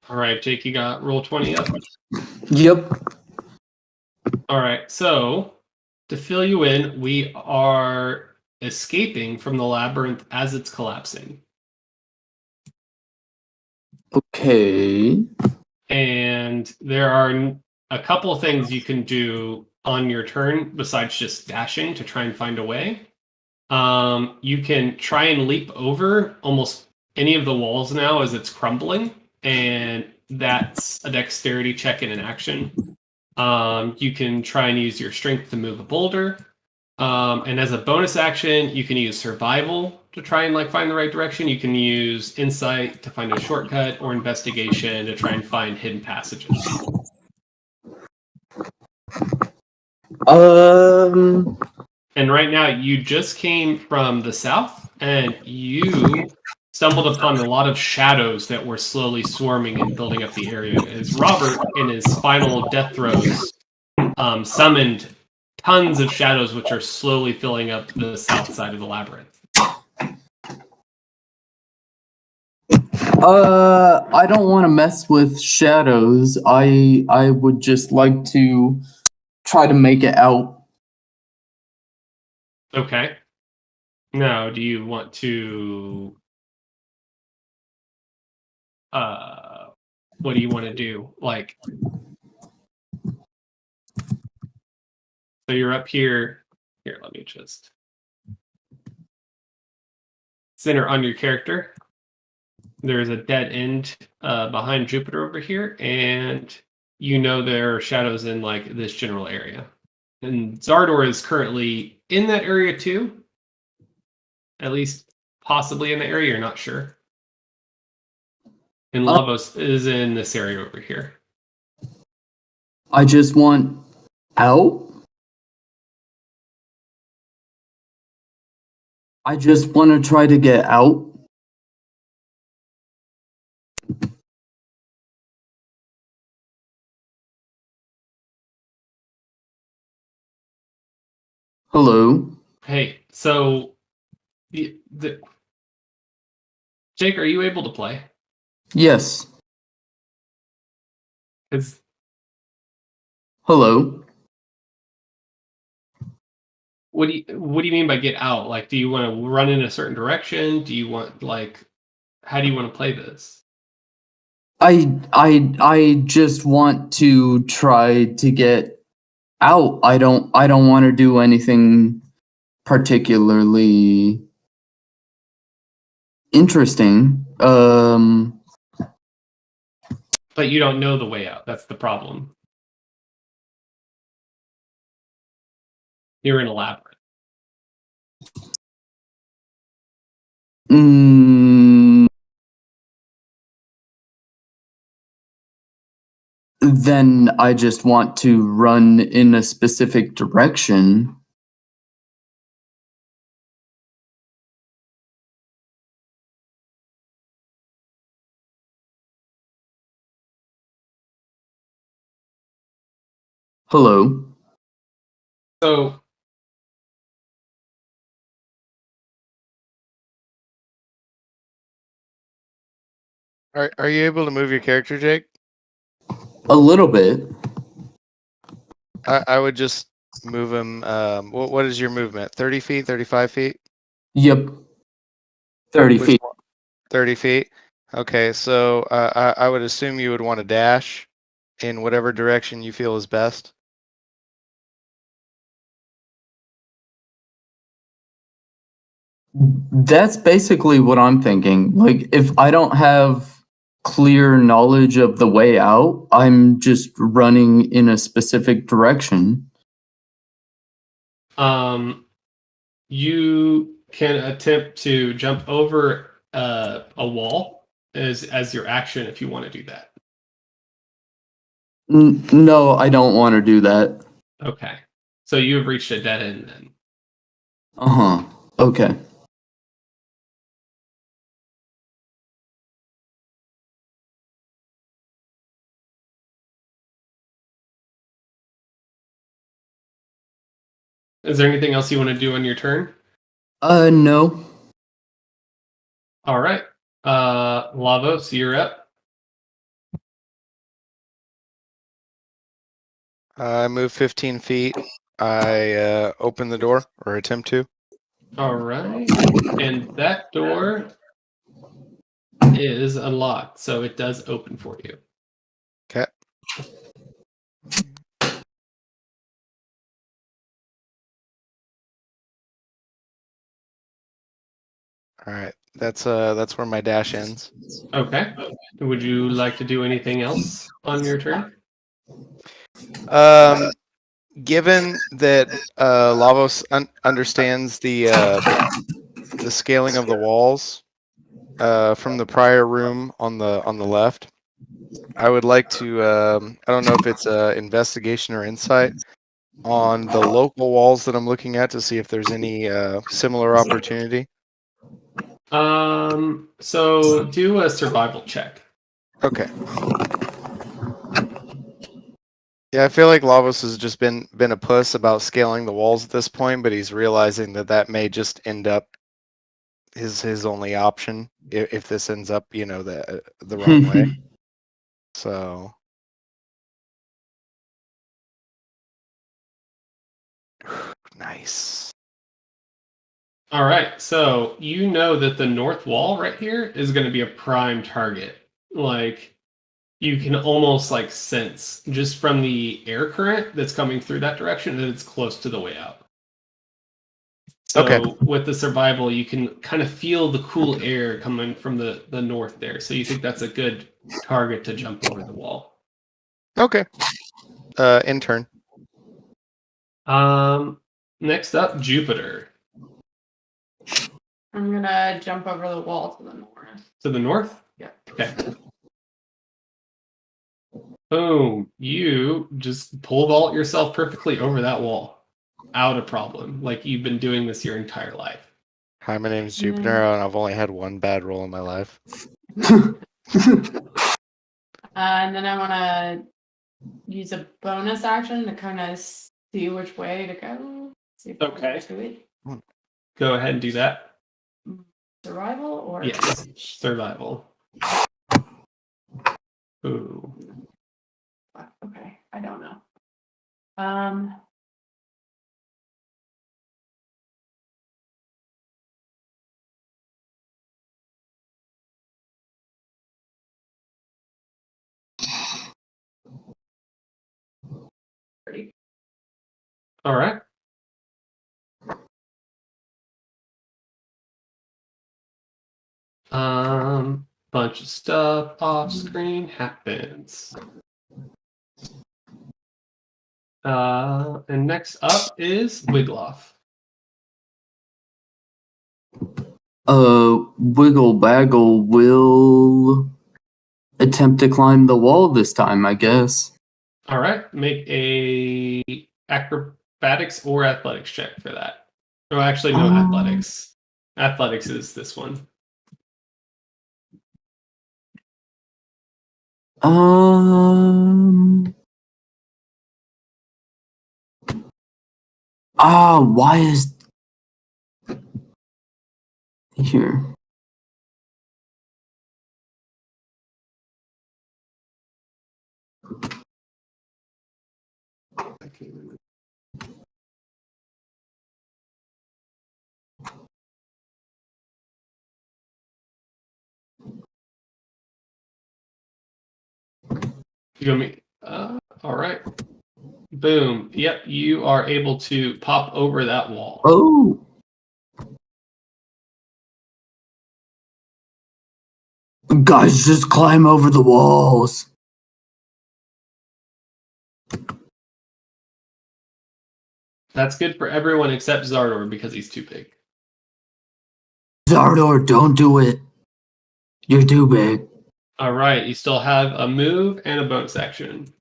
A: All right, Jake, you got roll 20 up.
D: Yep.
A: All right, so to fill you in, we are escaping from the labyrinth as it's collapsing.
D: Okay.
A: And there are a couple of things you can do on your turn besides just dashing to try and find a way. You can try and leap over almost any of the walls now as it's crumbling, and that's a dexterity check in an action. You can try and use your strength to move a boulder. And as a bonus action, you can use survival to try and find the right direction. You can use insight to find a shortcut, or investigation to try and find hidden passages. And right now, you just came from the south, and you stumbled upon a lot of shadows that were slowly swarming and building up the area. As Robert, in his final death throes, summoned tons of shadows, which are slowly filling up the south side of the labyrinth.
D: I don't want to mess with shadows. I would just like to try to make it out.
A: Okay. Now, do you want to? What do you want to do? So you're up here. Here, let me just center on your character. There's a dead end behind Jupiter over here, and you know there are shadows in this general area. And Zardor is currently in that area too. At least possibly in the area, you're not sure. And Lavos is in this area over here.
D: I just want out. I just want to try to get out. Hello.
A: Hey, so Jake, are you able to play?
D: Yes.
A: Because
D: Hello.
A: What do you mean by get out? Like, do you want to run in a certain direction? Do you want how do you want to play this?
D: I just want to try to get out. I don't want to do anything particularly interesting.
A: But you don't know the way out. That's the problem. You're in a labyrinth.
D: mm, then I just want to run in a specific direction. Hello.
A: So
B: Are you able to move your character, Jake?
D: A little bit.
B: I would just move him. What is your movement? 30 feet, 35 feet?
D: Yep. 30
B: Which
D: feet.
B: one? 30 feet. Okay, so I would assume you would want to dash in whatever direction you feel is best.
D: That's basically what I'm thinking. Like, if I don't have clear knowledge of the way out, I'm just running in a specific direction.
A: you can attempt to jump over a wall as your action if you want to do that.
D: No, I don't want to do that.
A: Okay. So you have reached a dead end then.
D: Uh-huh. Okay.
A: Is there anything else you want to do on your turn?
D: No.
A: All right. Lavos, you're up.
B: I move 15 feet. I open the door or attempt to.
A: All right. And that door is unlocked, so it does open for you.
B: Okay. All right. That's where my dash ends.
A: Okay. Would you like to do anything else on your turn?
B: Given that Lavos understands the scaling of the walls from the prior room on the left, I would like to. I don't know if it's investigation or insight on the local walls that I'm looking at to see if there's any similar opportunity.
A: So do a survival check.
B: Okay. Yeah, I feel like Lavos has just been a puss about scaling the walls at this point, but he's realizing that may just end up his only option if this ends up, the wrong way. So nice.
A: All right. So you know that the north wall right here is going to be a prime target. Like you can almost sense just from the air current that's coming through that direction that it's close to the way out. So
B: Okay.
A: with the survival, you can kind of feel the cool air coming from the north there. So you think that's a good target to jump over the wall.
B: Okay. Intern.
A: Next up, Jupiter.
C: I'm gonna jump over the wall to the north.
A: To the north?
C: Yeah.
A: Okay. Boom. You just pole vault yourself perfectly over that wall. Out of problem. Like you've been doing this your entire life.
B: Hi, my name's Jupiter, and I've only had one bad roll in my life.
C: And then I want to use a bonus action to kind of see which way to go. See if I can
A: Okay.
C: get to it.
A: Go ahead and do that.
C: Survival or
A: Yes. Survival. Ooh.
C: Okay, I don't know.
A: All right. Bunch of stuff off screen happens. And next up is Wigloff.
D: Wiggle Baggle will attempt to climb the wall this time, I guess.
A: All right, make a acrobatics or athletics check for that. Oh, actually, no, athletics. Athletics is this one.
D: Why is here?
A: You want me? All right. Boom. Yep, you are able to pop over that wall.
D: Oh. Guys, just climb over the walls.
A: That's good for everyone except Zardor because he's too big.
D: Zardor, don't do it. You're too big.
A: All right, you still have a move and a bonus action.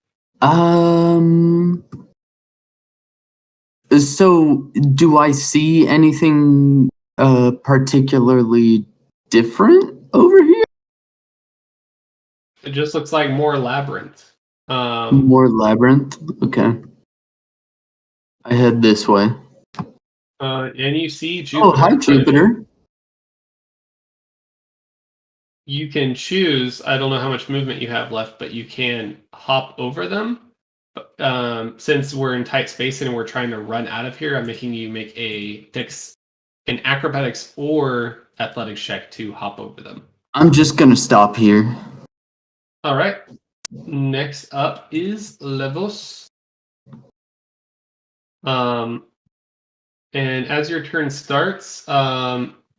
D: So, do I see anything particularly different over here?
A: It just looks like more labyrinth.
D: More labyrinth? Okay. I head this way.
A: And you see Jupiter.
D: Oh, hi,
A: in front of you.
D: Jupiter.
A: You can choose, I don't know how much movement you have left, but you can hop over them. Since we're in tight space and we're trying to run out of here, I'm making you make an acrobatics or athletics check to hop over them.
D: I'm just gonna stop here.
A: All right. Next up is Levos. And as your turn starts,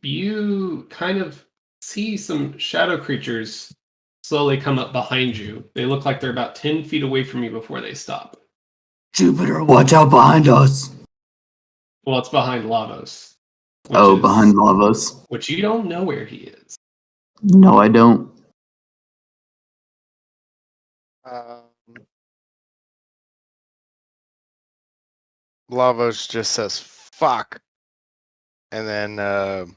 A: you kind of see some shadow creatures slowly come up behind you. They look like they're about 10 feet away from you before they stop.
D: Jupiter, watch out behind us.
A: Well, it's behind Lavos.
D: Behind Lavos.
A: Which you don't know where he is.
D: No, I don't.
B: Lavos just says fuck, and then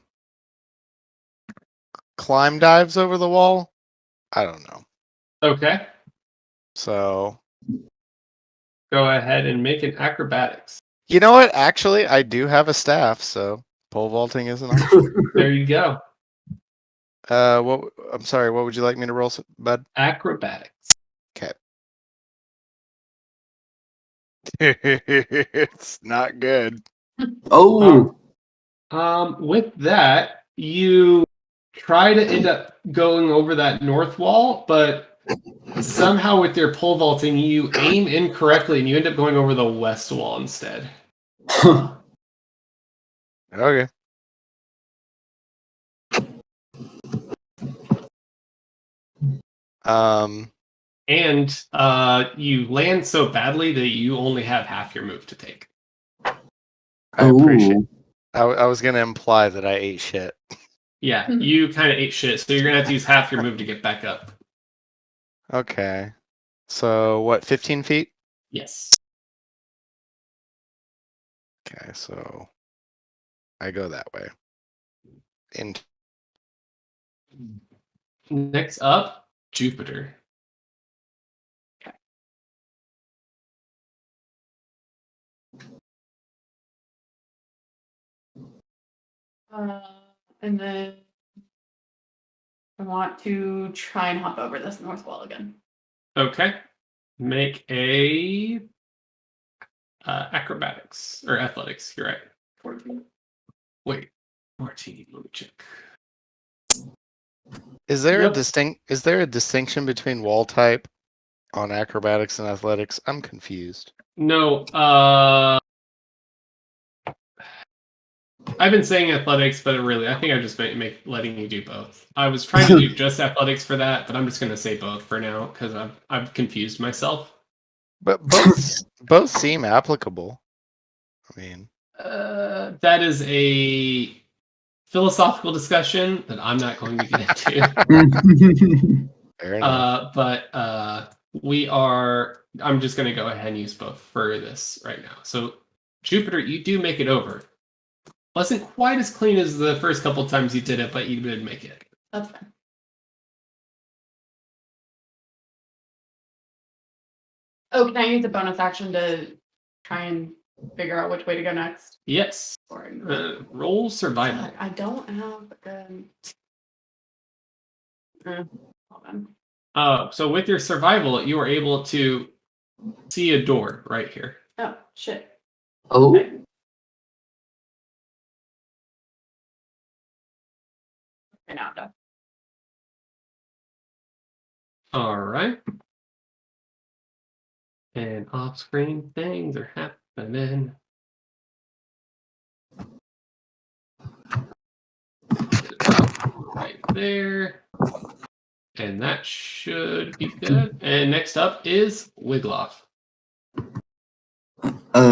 B: climb dives over the wall. I don't know.
A: Okay.
B: So
A: Go ahead and make an acrobatics.
B: you know what? Actually, I do have a staff, so pole vaulting is an option.
A: There you go.
B: I'm sorry. What would you like me to roll, bud?
A: Acrobatics.
B: Okay. It's not good.
D: Oh,
A: With that, you try to end up going over that north wall, but somehow with your pole vaulting, you aim incorrectly and you end up going over the west wall instead.
B: Okay.
A: And you land so badly that you only have half your move to take.
B: I appreciate.
D: Ooh.
B: I was gonna imply that I ate shit.
A: Yeah, you kind of ate shit, so you're gonna have to use half your move to get back up.
B: Okay. So what? 15 feet?
A: Yes.
B: Okay, so I go that way. And
A: Next up, Jupiter.
C: And then I want to try and hop over this north wall again.
A: Okay. Make a acrobatics or athletics. You're right.
C: 14.
A: Wait, 14. Let me check.
B: is there
A: Yep.
B: is there a distinction between wall type on acrobatics and athletics? I'm confused.
A: No. I've been saying athletics, but really, I think I just make letting you do both. I was trying to do just athletics for that, but I'm just going to say both for now because I've confused myself.
B: But both seem applicable. I mean,
A: That is a philosophical discussion that I'm not going to get into.
B: fair enough.
A: But we are. I'm just going to go ahead and use both for this right now. So Jupiter, you do make it over. Wasn't quite as clean as the first couple times you did it, but you did make it.
C: That's fine. Oh, can I use a bonus action to try and figure out which way to go next?
A: Yes.
C: Or
A: Roll survival.
C: I don't have a good. Hold on.
A: So with your survival, you are able to see a door right here.
C: Oh shit.
D: Oh,
C: Okay. Okay, now I'm done.
A: All right. And off-screen things are happening. Right there. And that should be good. And next up is Wigloff.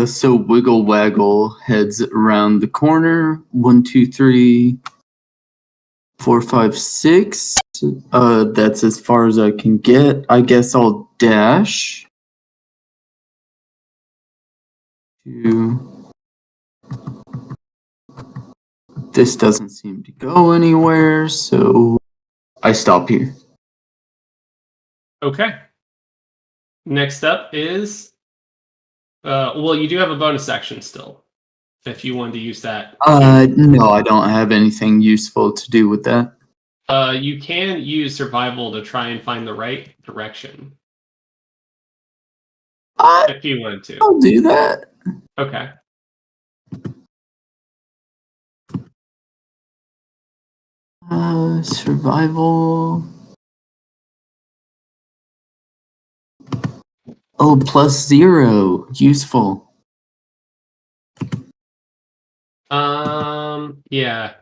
D: so Wiggle Waggle heads around the corner. 1, 2, 3, 4, 5, 6. That's as far as I can get. I guess I'll dash. 2. This doesn't seem to go anywhere, so I stop here.
A: Okay. Next up is well, you do have a bonus action still. If you wanted to use that.
D: No, I don't have anything useful to do with that.
A: You can use survival to try and find the right direction. If you wanted to.
D: I'll do that.
A: Okay.
D: Survival. Oh, +0. Useful.
A: Yeah.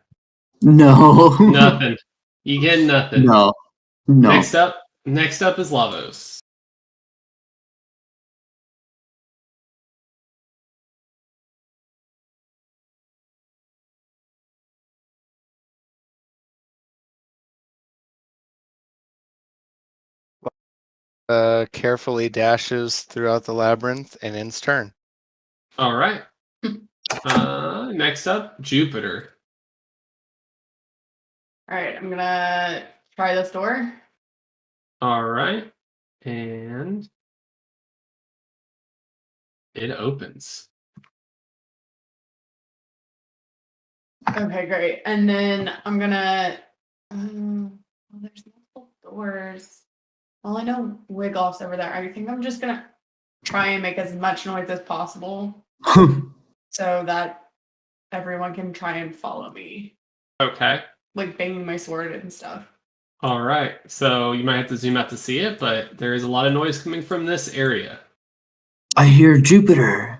D: No.
A: Nothing. You get nothing.
D: No.
A: Next up is Lavos.
B: Carefully dashes throughout the labyrinth and ends turn.
A: All right. Next up, Jupiter.
C: All right, I'm gonna try this door.
A: All right. And it opens.
C: Okay, great. And then I'm gonna. Well, there's multiple doors. Well, I know Wigoff's over there. I think I'm just gonna try and make as much noise as possible so that everyone can try and follow me,
A: Okay.
C: like banging my sword and stuff.
A: All right. So you might have to zoom out to see it, but there is a lot of noise coming from this area.
D: I hear Jupiter.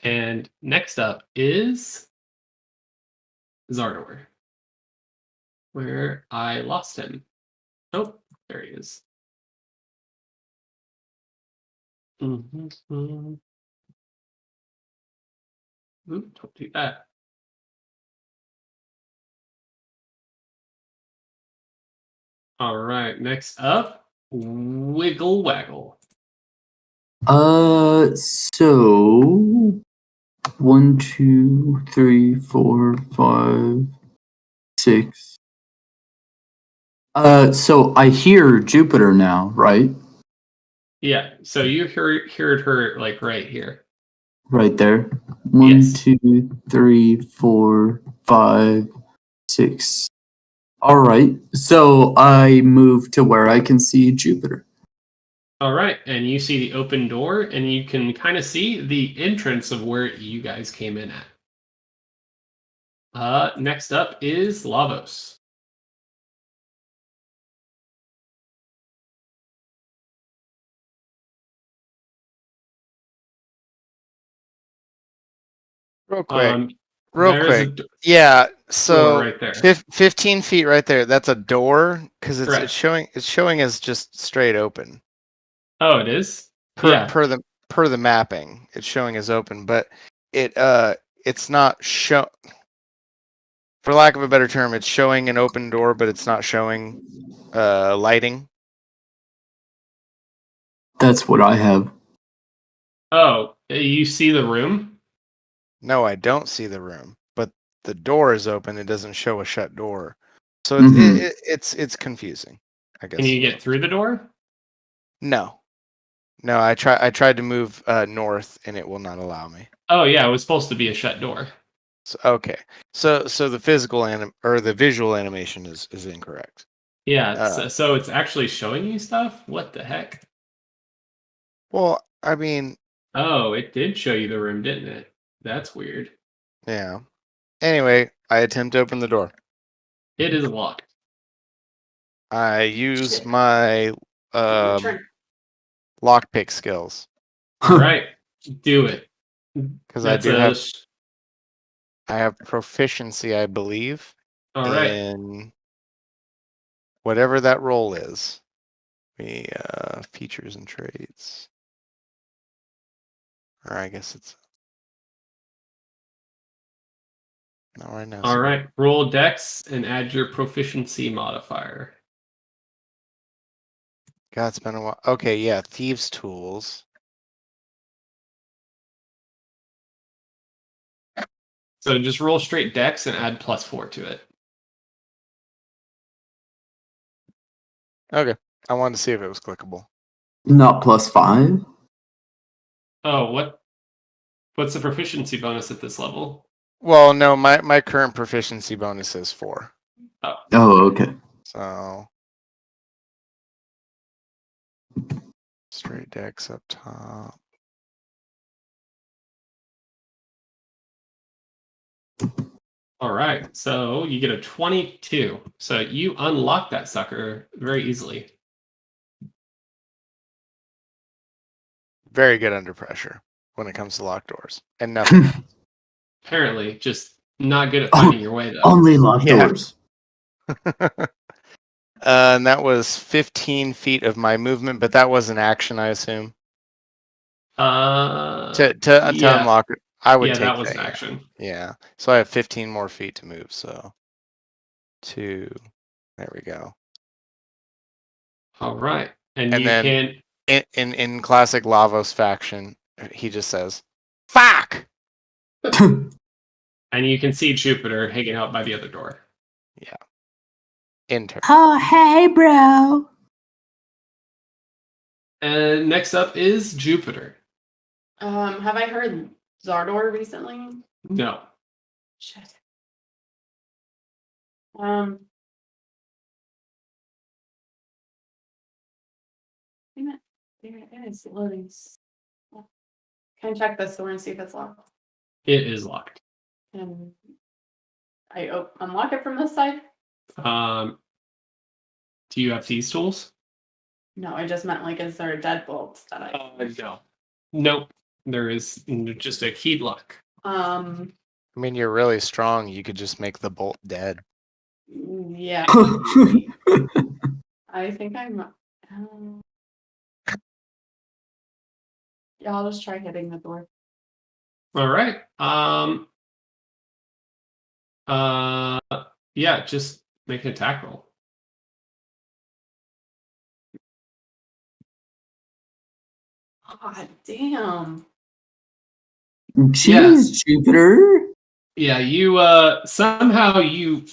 A: And next up is Zardor, where I lost him. Oh, there he is. Mm-hmm. Ooh, don't do that. All right, next up, Wiggle Waggle.
D: So 1, 2, 3, 4, 5, 6. So I hear Jupiter now, right?
A: Yeah, so you heard her like right here.
D: Right there. 1,
A: Yes.
D: 2, 3, 4, 5, 6. All right. So I move to where I can see Jupiter.
A: All right, and you see the open door, and you can kind of see the entrance of where you guys came in at. Next up is Lavos.
B: Real quick.
A: Um,
B: Real
A: there is
B: quick.
A: a d-
B: Yeah.
A: door
B: So
A: right there.
B: 15 feet right there. That's a door because it's
A: Correct.
B: showing as just straight open.
A: Oh, it is.
B: Per
A: Yeah.
B: per the mapping, it's showing as open, but it's not show. For lack of a better term, it's showing an open door, but it's not showing lighting.
D: That's what I have.
A: Oh, you see the room?
B: No, I don't see the room, but the door is open. It doesn't show a shut door, so
D: Mhm.
B: it's confusing. I guess.
A: Can you
B: is what
A: get through the door?
B: No, no. I tried to move north, and it will not allow me.
A: Oh yeah, it was supposed to be a shut door.
B: So, okay, so the physical or the visual animation is incorrect.
A: Yeah, so it's actually showing you stuff? What the heck?
B: Well, I mean,
A: Oh, it did show you the room, didn't it? That's weird.
B: yeah. Anyway, I attempt to open the door.
A: It is locked.
B: I use
C: Shit.
B: my
C: My turn.
B: lockpick skills
A: All right, do it.
B: because I
A: That's
B: do
A: a
B: have
A: sh-
B: I have proficiency, I believe,
A: all right.
B: in whatever that role is. The features and traits, or I guess it's not right now.
A: All right. Roll Dex and add your proficiency modifier.
B: God, it's been a while. Okay, yeah, thieves' tools.
A: So just roll straight Dex and add +4 to it.
B: Okay, I wanted to see if it was clickable.
D: Not +5.
A: Oh, what's the proficiency bonus at this level?
B: Well, no, my current proficiency bonus is 4.
D: Oh, okay.
B: So straight decks up top.
A: All right. So you get a 22. So you unlock that sucker very easily.
B: Very good under pressure when it comes to locked doors. And nothing else.
A: Apparently, just not good at finding your way though.
D: Only locked
B: Yeah.
D: doors.
B: And that was 15 feet of my movement, but that was an action, I assume. To
A: Yeah.
B: unlock it, I would
A: Yeah,
B: take
A: that was an
B: yeah.
A: action.
B: Yeah. So I have 15 more feet to move. So 2. There we go.
A: All right. And
B: And
A: you
B: then
A: can
B: in classic Lavos faction, he just says, "Fuck."
A: and you can see Jupiter hanging out by the other door.
B: Enter.
D: Oh, hey, bro.
A: And next up is Jupiter.
C: Have I heard Zardor recently?
A: No.
C: Shit. Damn it. There it is. Loading. Can I check this door and see if it's locked?
A: It is locked.
C: And I unlock it from this side?
A: Do you have these tools?
C: No, I just meant like, is there a deadbolt that I?
A: No. Nope. There is just a keyed lock.
B: I mean, you're really strong. You could just make the bolt dead.
C: Yeah. I think I'm. Yeah, I'll just try hitting the door.
A: All right. Yeah, just make an attack roll.
C: God damn.
D: Jeez, Jupiter.
A: Yeah, you somehow you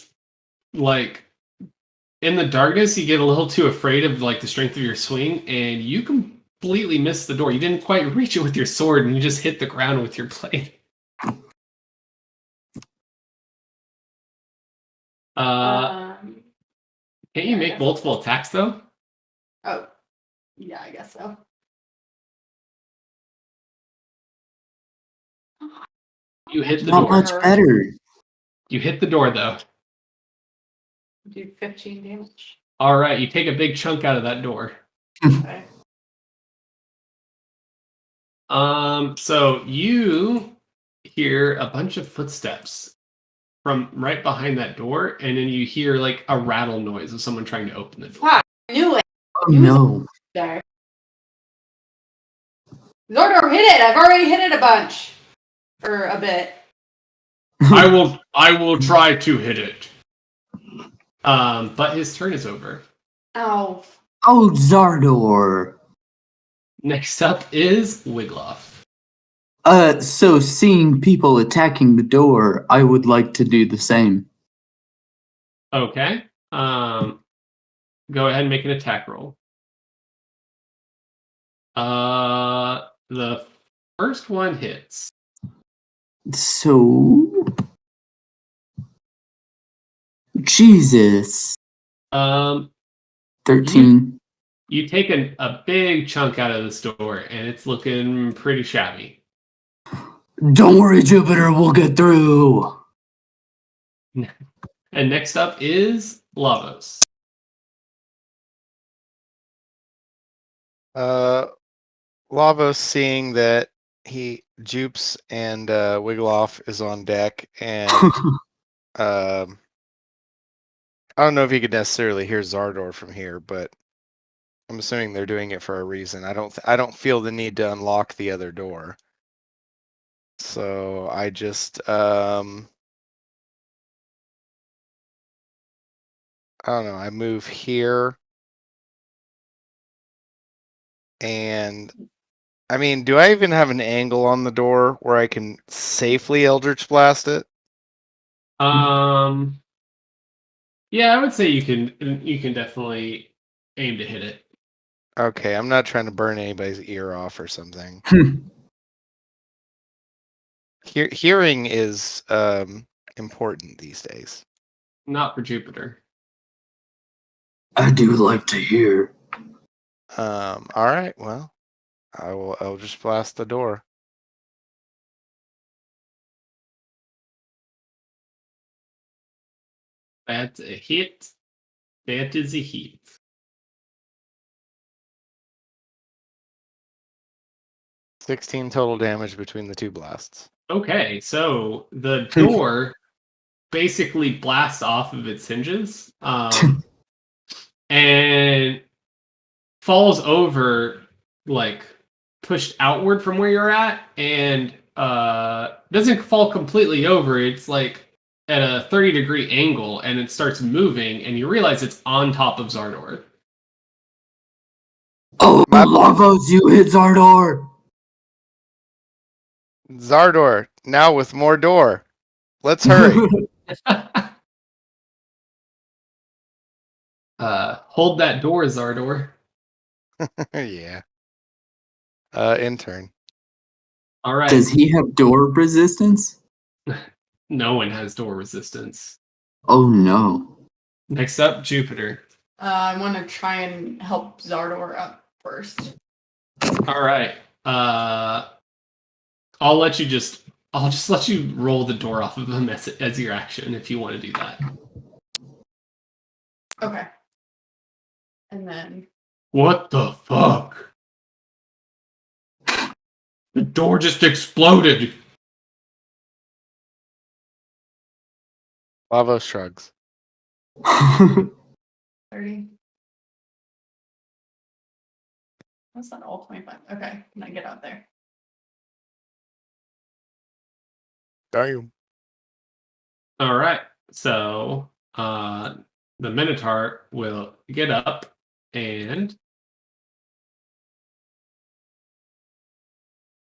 A: like in the darkness you get a little too afraid of like the strength of your swing and you completely miss the door. You didn't quite reach it with your sword and you just hit the ground with your blade. Can't you
C: yeah, I
A: make
C: guess
A: multiple attacks though?
C: Oh, yeah, I guess so.
A: You hit the
D: Not
A: door.
D: much better.
A: You hit the door though.
C: Do 15 damage.
A: All right, you take a big chunk out of that door.
C: Okay.
A: So you hear a bunch of footsteps from right behind that door, and then you hear like a rattle noise of someone trying to open the door.
C: Ah, I knew it.
D: Oh no.
C: There. Zordor, hit it! I've already hit it a bunch. For a bit.
A: I will try to hit it. But his turn is over.
C: Ow.
D: Oh, Zardor.
A: Next up is Wigloff.
D: So seeing people attacking the door, I would like to do the same.
A: Okay. Go ahead and make an attack roll. The first one hits.
D: So, Jesus,
A: Um,
D: 13.
A: you take a big chunk out of this door, and it's looking pretty shabby.
D: Don't worry, Jupiter, we'll get through.
A: And next up is Lavos.
B: Lavos, seeing that Jupes and Wiggloff is on deck, and I don't know if he could necessarily hear Zardor from here, but I'm assuming they're doing it for a reason. I don't feel the need to unlock the other door. So I just I don't know, I move here. And I mean, do I even have an angle on the door where I can safely Eldritch Blast it?
A: Yeah, I would say you can definitely aim to hit it.
B: Okay, I'm not trying to burn anybody's ear off or something. Hearing is important these days.
A: Not for Jupiter.
D: I do like to hear.
B: All right, well, I will Eldritch Blast the door.
A: That's a hit. That is a hit.
B: $16 total damage between the two blasts.
A: Okay, so the door basically blasts off of its hinges and falls over, like pushed outward from where you're at, and doesn't fall completely over. It's like at a 30-degree angle, and it starts moving, and you realize it's on top of Zardor.
D: Oh, Lavos, you hit Zardor.
B: Zardor, now with more door. Let's hurry.
A: Hold that door, Zardor.
B: Yeah. Intern.
A: All right.
D: Does he have door resistance?
A: No one has door resistance.
D: Oh no.
A: Next up, Jupiter.
C: I want to try and help Zardor up first.
A: All right. I'll just let you roll the door off of him as your action if you want to do that.
C: Okay. And then
A: What the fuck? The door just exploded.
B: Lavos shrugs.
C: 30. That's not all 25. Okay, and I get out there.
B: Damn.
A: All right. So the Minotaur will get up and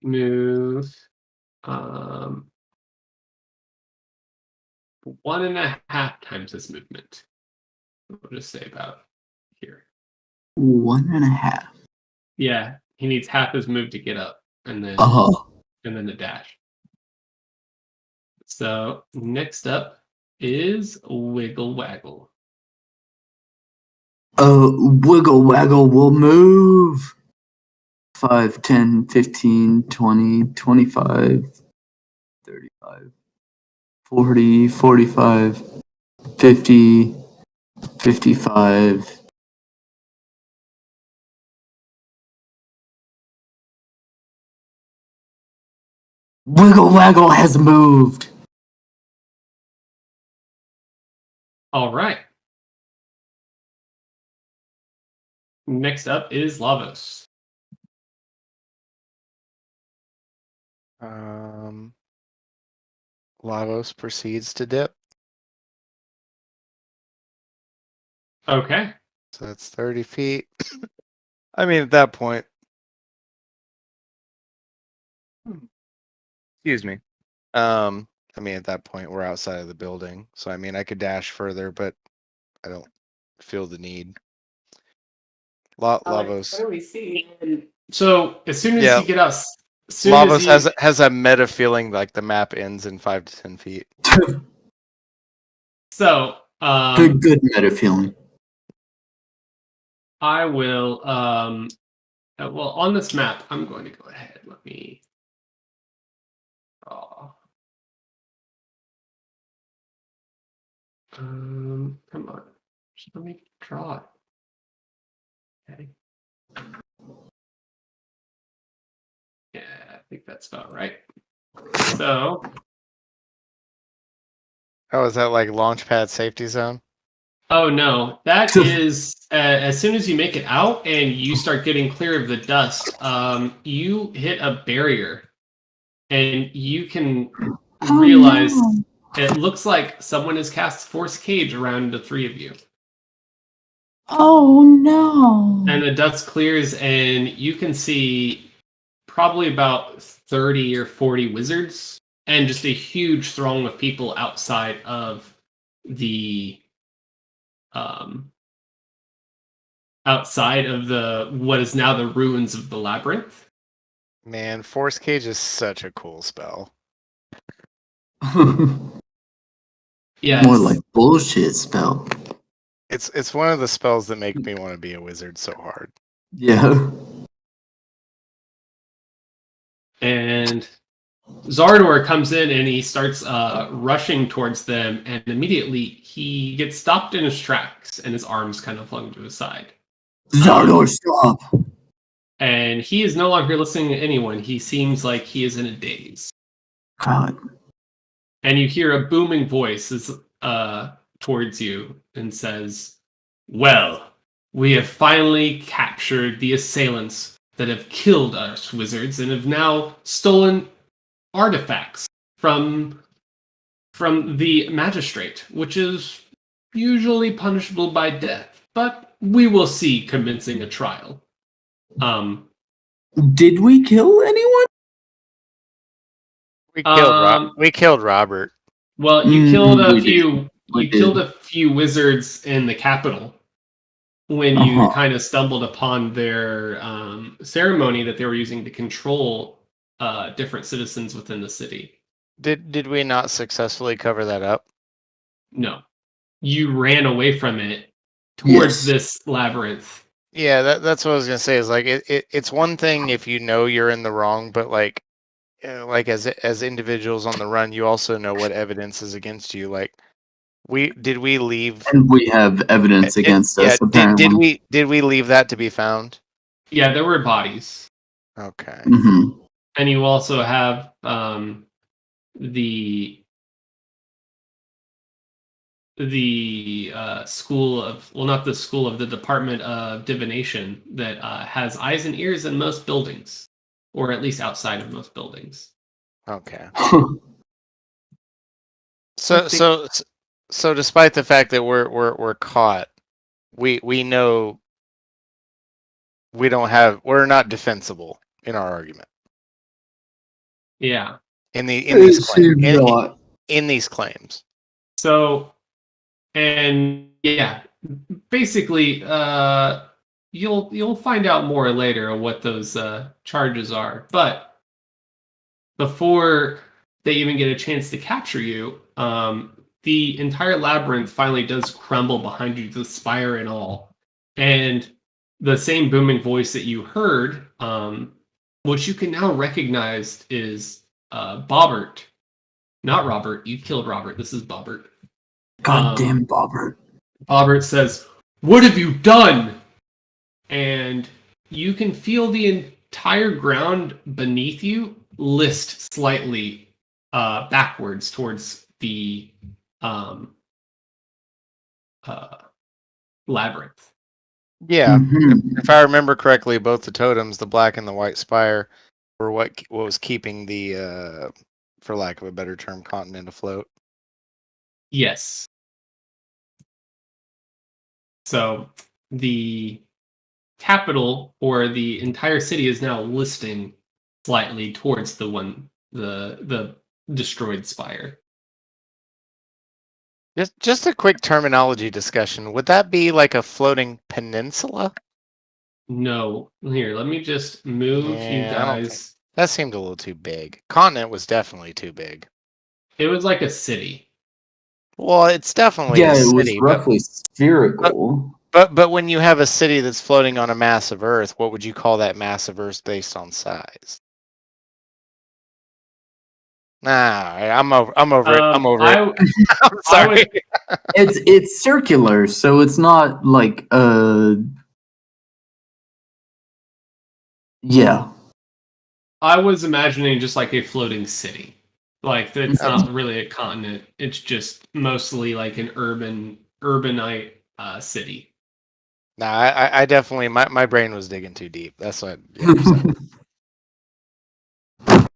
A: move 1.5 times his movement. We'll just say about here.
D: 1.5.
A: Yeah, he needs half his move to get up, and then the dash. So next up is Wiggle Waggle.
D: Wiggle Waggle will move 5, 10, 15, 20, 25, 35, 40, 45, 50, 55. Wiggle Waggle has moved.
A: All right. Next up is Lavos.
B: Lavos proceeds to dip.
A: Okay.
B: So that's 30 feet. I mean, at that point. Excuse me. I mean, at that point, we're outside of the building. So, I mean, I could dash further, but I don't feel the need. Lavos.
C: What do we see?
A: So as soon as
B: Yeah.
A: you get us, as soon
B: Lavos
A: as you,
B: has a meta feeling like the map ends in 5 to 10 feet.
A: so
D: Good meta feeling.
A: I will well, on this map, I'm going to go ahead. Let me draw. Come on. Just let me draw it. Okay. Yeah, I think that's about right. So,
B: Oh, is that like Launchpad safety zone?
A: oh no, that is as soon as you make it out and you start getting clear of the dust, you hit a barrier, and you can realize it looks like someone has cast Force Cage around the three of you.
D: Oh no.
A: And the dust clears, and you can see probably about 30 or 40 wizards and just a huge throng of people outside of the what is now the ruins of the labyrinth.
B: Man, Force Cage is such a cool spell.
A: Yeah,
D: More like bullshit spell.
B: It's one of the spells that make me want to be a wizard so hard.
D: Yeah.
A: and Zardor comes in and he starts rushing towards them, and immediately he gets stopped in his tracks and his arms kind of flung to his side.
D: Zardor, stop.
A: And he is no longer listening to anyone. He seems like he is in a daze.
D: God.
A: And you hear a booming voice towards you and says, "Well, we have finally captured the assailants that have killed us wizards and have now stolen artifacts from the magistrate, which is usually punishable by death. But we will see commencing a trial."
D: Did we kill anyone?
B: We killed Robert.
A: Well, you killed a
D: we
A: few.
D: did. We
A: You killed
D: did.
A: a few wizards in the capital when you
D: Uh-huh.
A: kind of stumbled upon their ceremony that they were using to control different citizens within the city.
B: Did we not successfully cover that up?
A: No, you ran away from it towards
D: Yes.
A: this labyrinth.
B: Yeah, that's what I was gonna say. Is like it's one thing if you know you're in the wrong, but like as individuals on the run, you also know what evidence is against you. Like did we leave?
D: And we have evidence against us, apparently.
B: Did we leave that to be found?
A: Yeah, there were bodies,
B: Okay.
D: Mhm.
A: and you also have the school of, well, not the school of, the Department of Divination that has eyes and ears in most buildings, or at least outside of most buildings.
B: Okay.
D: Hmm.
B: So despite the fact that we're caught, we know we're not defensible in our argument.
A: Yeah.
B: In these claims.
D: not.
B: In these claims.
A: So, and yeah, basically, you'll find out more later on what those charges are. But before they even get a chance to capture you, the entire labyrinth finally does crumble behind you, the spire and all. And the same booming voice that you heard, which you can now recognize is Bobbert. Not Robert. You killed Robert. This is Bobbert.
D: Goddamn Bobbert.
A: Bobbert says, "What have you done?" And you can feel the entire ground beneath you list slightly backwards towards the labyrinth.
B: Yeah.
D: Mhm.
B: If I remember correctly, both the totems, the black and the white spire, were what was keeping the, for lack of a better term, continent afloat.
A: Yes. So the capital or the entire city is now listing slightly towards the destroyed spire.
B: Just a quick terminology discussion. Would that be like a floating peninsula?
A: No, here, let me just move you
B: Yeah, I don't think
A: guys.
B: that seemed a little too big. Continent was definitely too big.
A: It was like a city.
B: Well, it's definitely
D: Yeah,
B: a
D: it was
B: city,
D: roughly spherical.
B: but when you have a city that's floating on a mass of Earth, what would you call that mass of Earth based on size? Nah, I'm over it. I'm over it. I'm
A: I
B: sorry.
A: would
D: It's circular, so it's not like yeah.
A: I was imagining just like a floating city. Like it's
B: Um,
A: not really a continent. It's just mostly like an urbanite city.
B: Nah, I definitely my brain was digging too deep. That's what. Yeah, I'm sorry.
A: I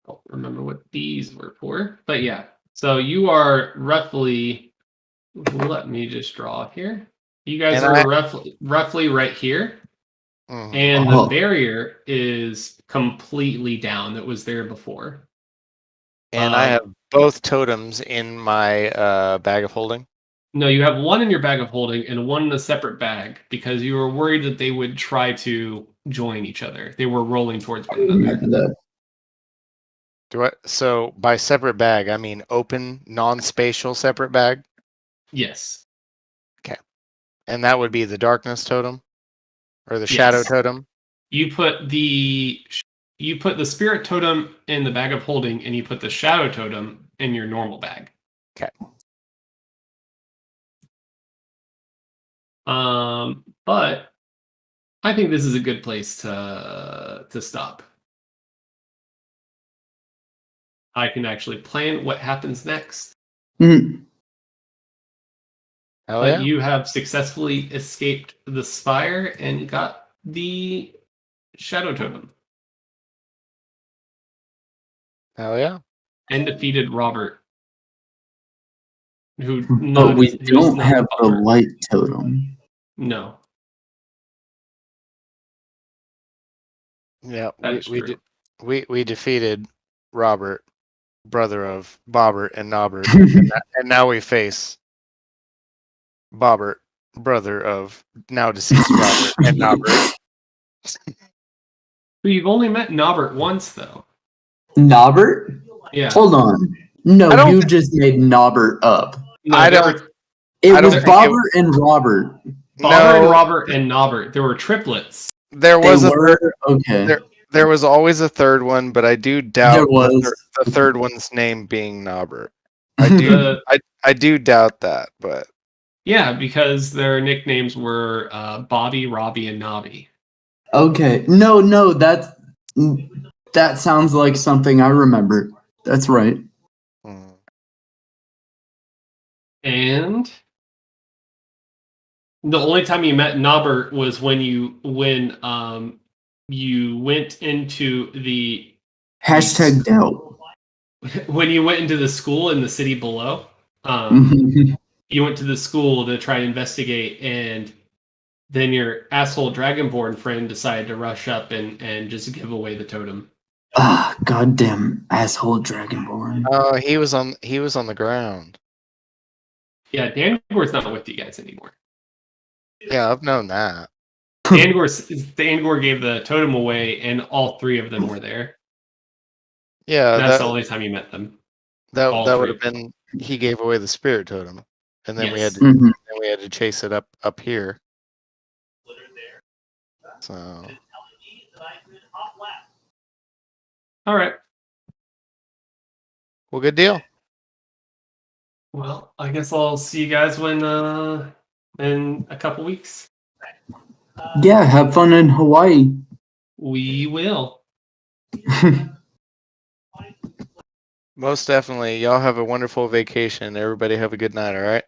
A: don't remember what these were for, but yeah. So you are roughly. Let me just draw here. You guys
B: And
A: are
B: I-
A: roughly right here,
B: Mhm.
A: and
D: Oh.
A: the barrier is completely down. That was there before.
B: And I have both totems in my bag of holding.
A: No, you have one in your bag of holding and one in a separate bag because you were worried that they would try to join each other. They were rolling towards one another.
B: So by separate bag, I mean open, non-spatial separate bag,
A: Yes.
B: and that would be the darkness totem or the shadow
A: Yes.
B: totem.
A: You put the spirit totem in the bag of holding and you put the shadow totem in your normal bag.
B: Okay.
A: But I think this is a good place to stop. I can actually plan what happens next.
D: Mm.
B: Hell
A: But
B: yeah!
A: you have successfully escaped the spire and got the shadow totem
B: Hell yeah!
A: and defeated Robert, who
D: But we
A: who's
D: don't
A: not
D: have the
A: butler.
D: light totem.
A: No,
B: Yeah,
A: that is true.
B: we defeated Robert, brother of Bobbert and Nobbert, and now we face Bobbert, brother of now deceased Robert and Nobbert.
A: But you've only met Nobbert once, though.
D: Nobbert?
A: Yeah.
D: Hold on.
B: I
D: No,
B: don't
D: you
B: thi-
D: just made Nobbert up.
A: No,
B: I
A: there
B: don't-
A: were
D: It
B: I don't
D: was
B: think
D: Bobbert and Robert.
A: Bobber and
B: No,
A: Robert and Nobbert. There were triplets.
B: there
D: They
B: was a
D: were okay.
B: there was always a third one, but I do doubt
D: There was.
B: the third one's name being Nobbert. I do
A: The-
B: I do doubt that, but
A: Yeah, because their nicknames were Bobby, Robbie, and Nobby.
D: Okay. No, that sounds like something I remember. That's right.
B: hmm.
A: And the only time you met Nobbert was when you went into the
D: Hashtag doubt.
A: when you went into the school in the city below. You went to the school to try to investigate, and then your asshole Dragonborn friend decided to rush up and just give away the totem.
D: Ah, goddamn asshole Dragonborn.
B: Oh, he was on the ground.
A: Yeah, Dangor's not with you guys anymore.
B: Yeah, I've known that.
A: Dangor gave the totem away, and all three of them were there.
B: Yeah,
A: That's the
B: that
A: only time you met them.
B: that
A: all
B: that
A: three.
B: would have been he gave away the spirit totem, and then
A: Yes.
D: Mhm.
B: we had to chase it up here. So
A: All right.
B: well, good deal.
A: Well, I guess I'll see you guys when in a couple weeks.
D: Yeah, have fun in Hawaii.
A: We will.
B: Most definitely. Y'all have a wonderful vacation. Everybody have a good night, all right?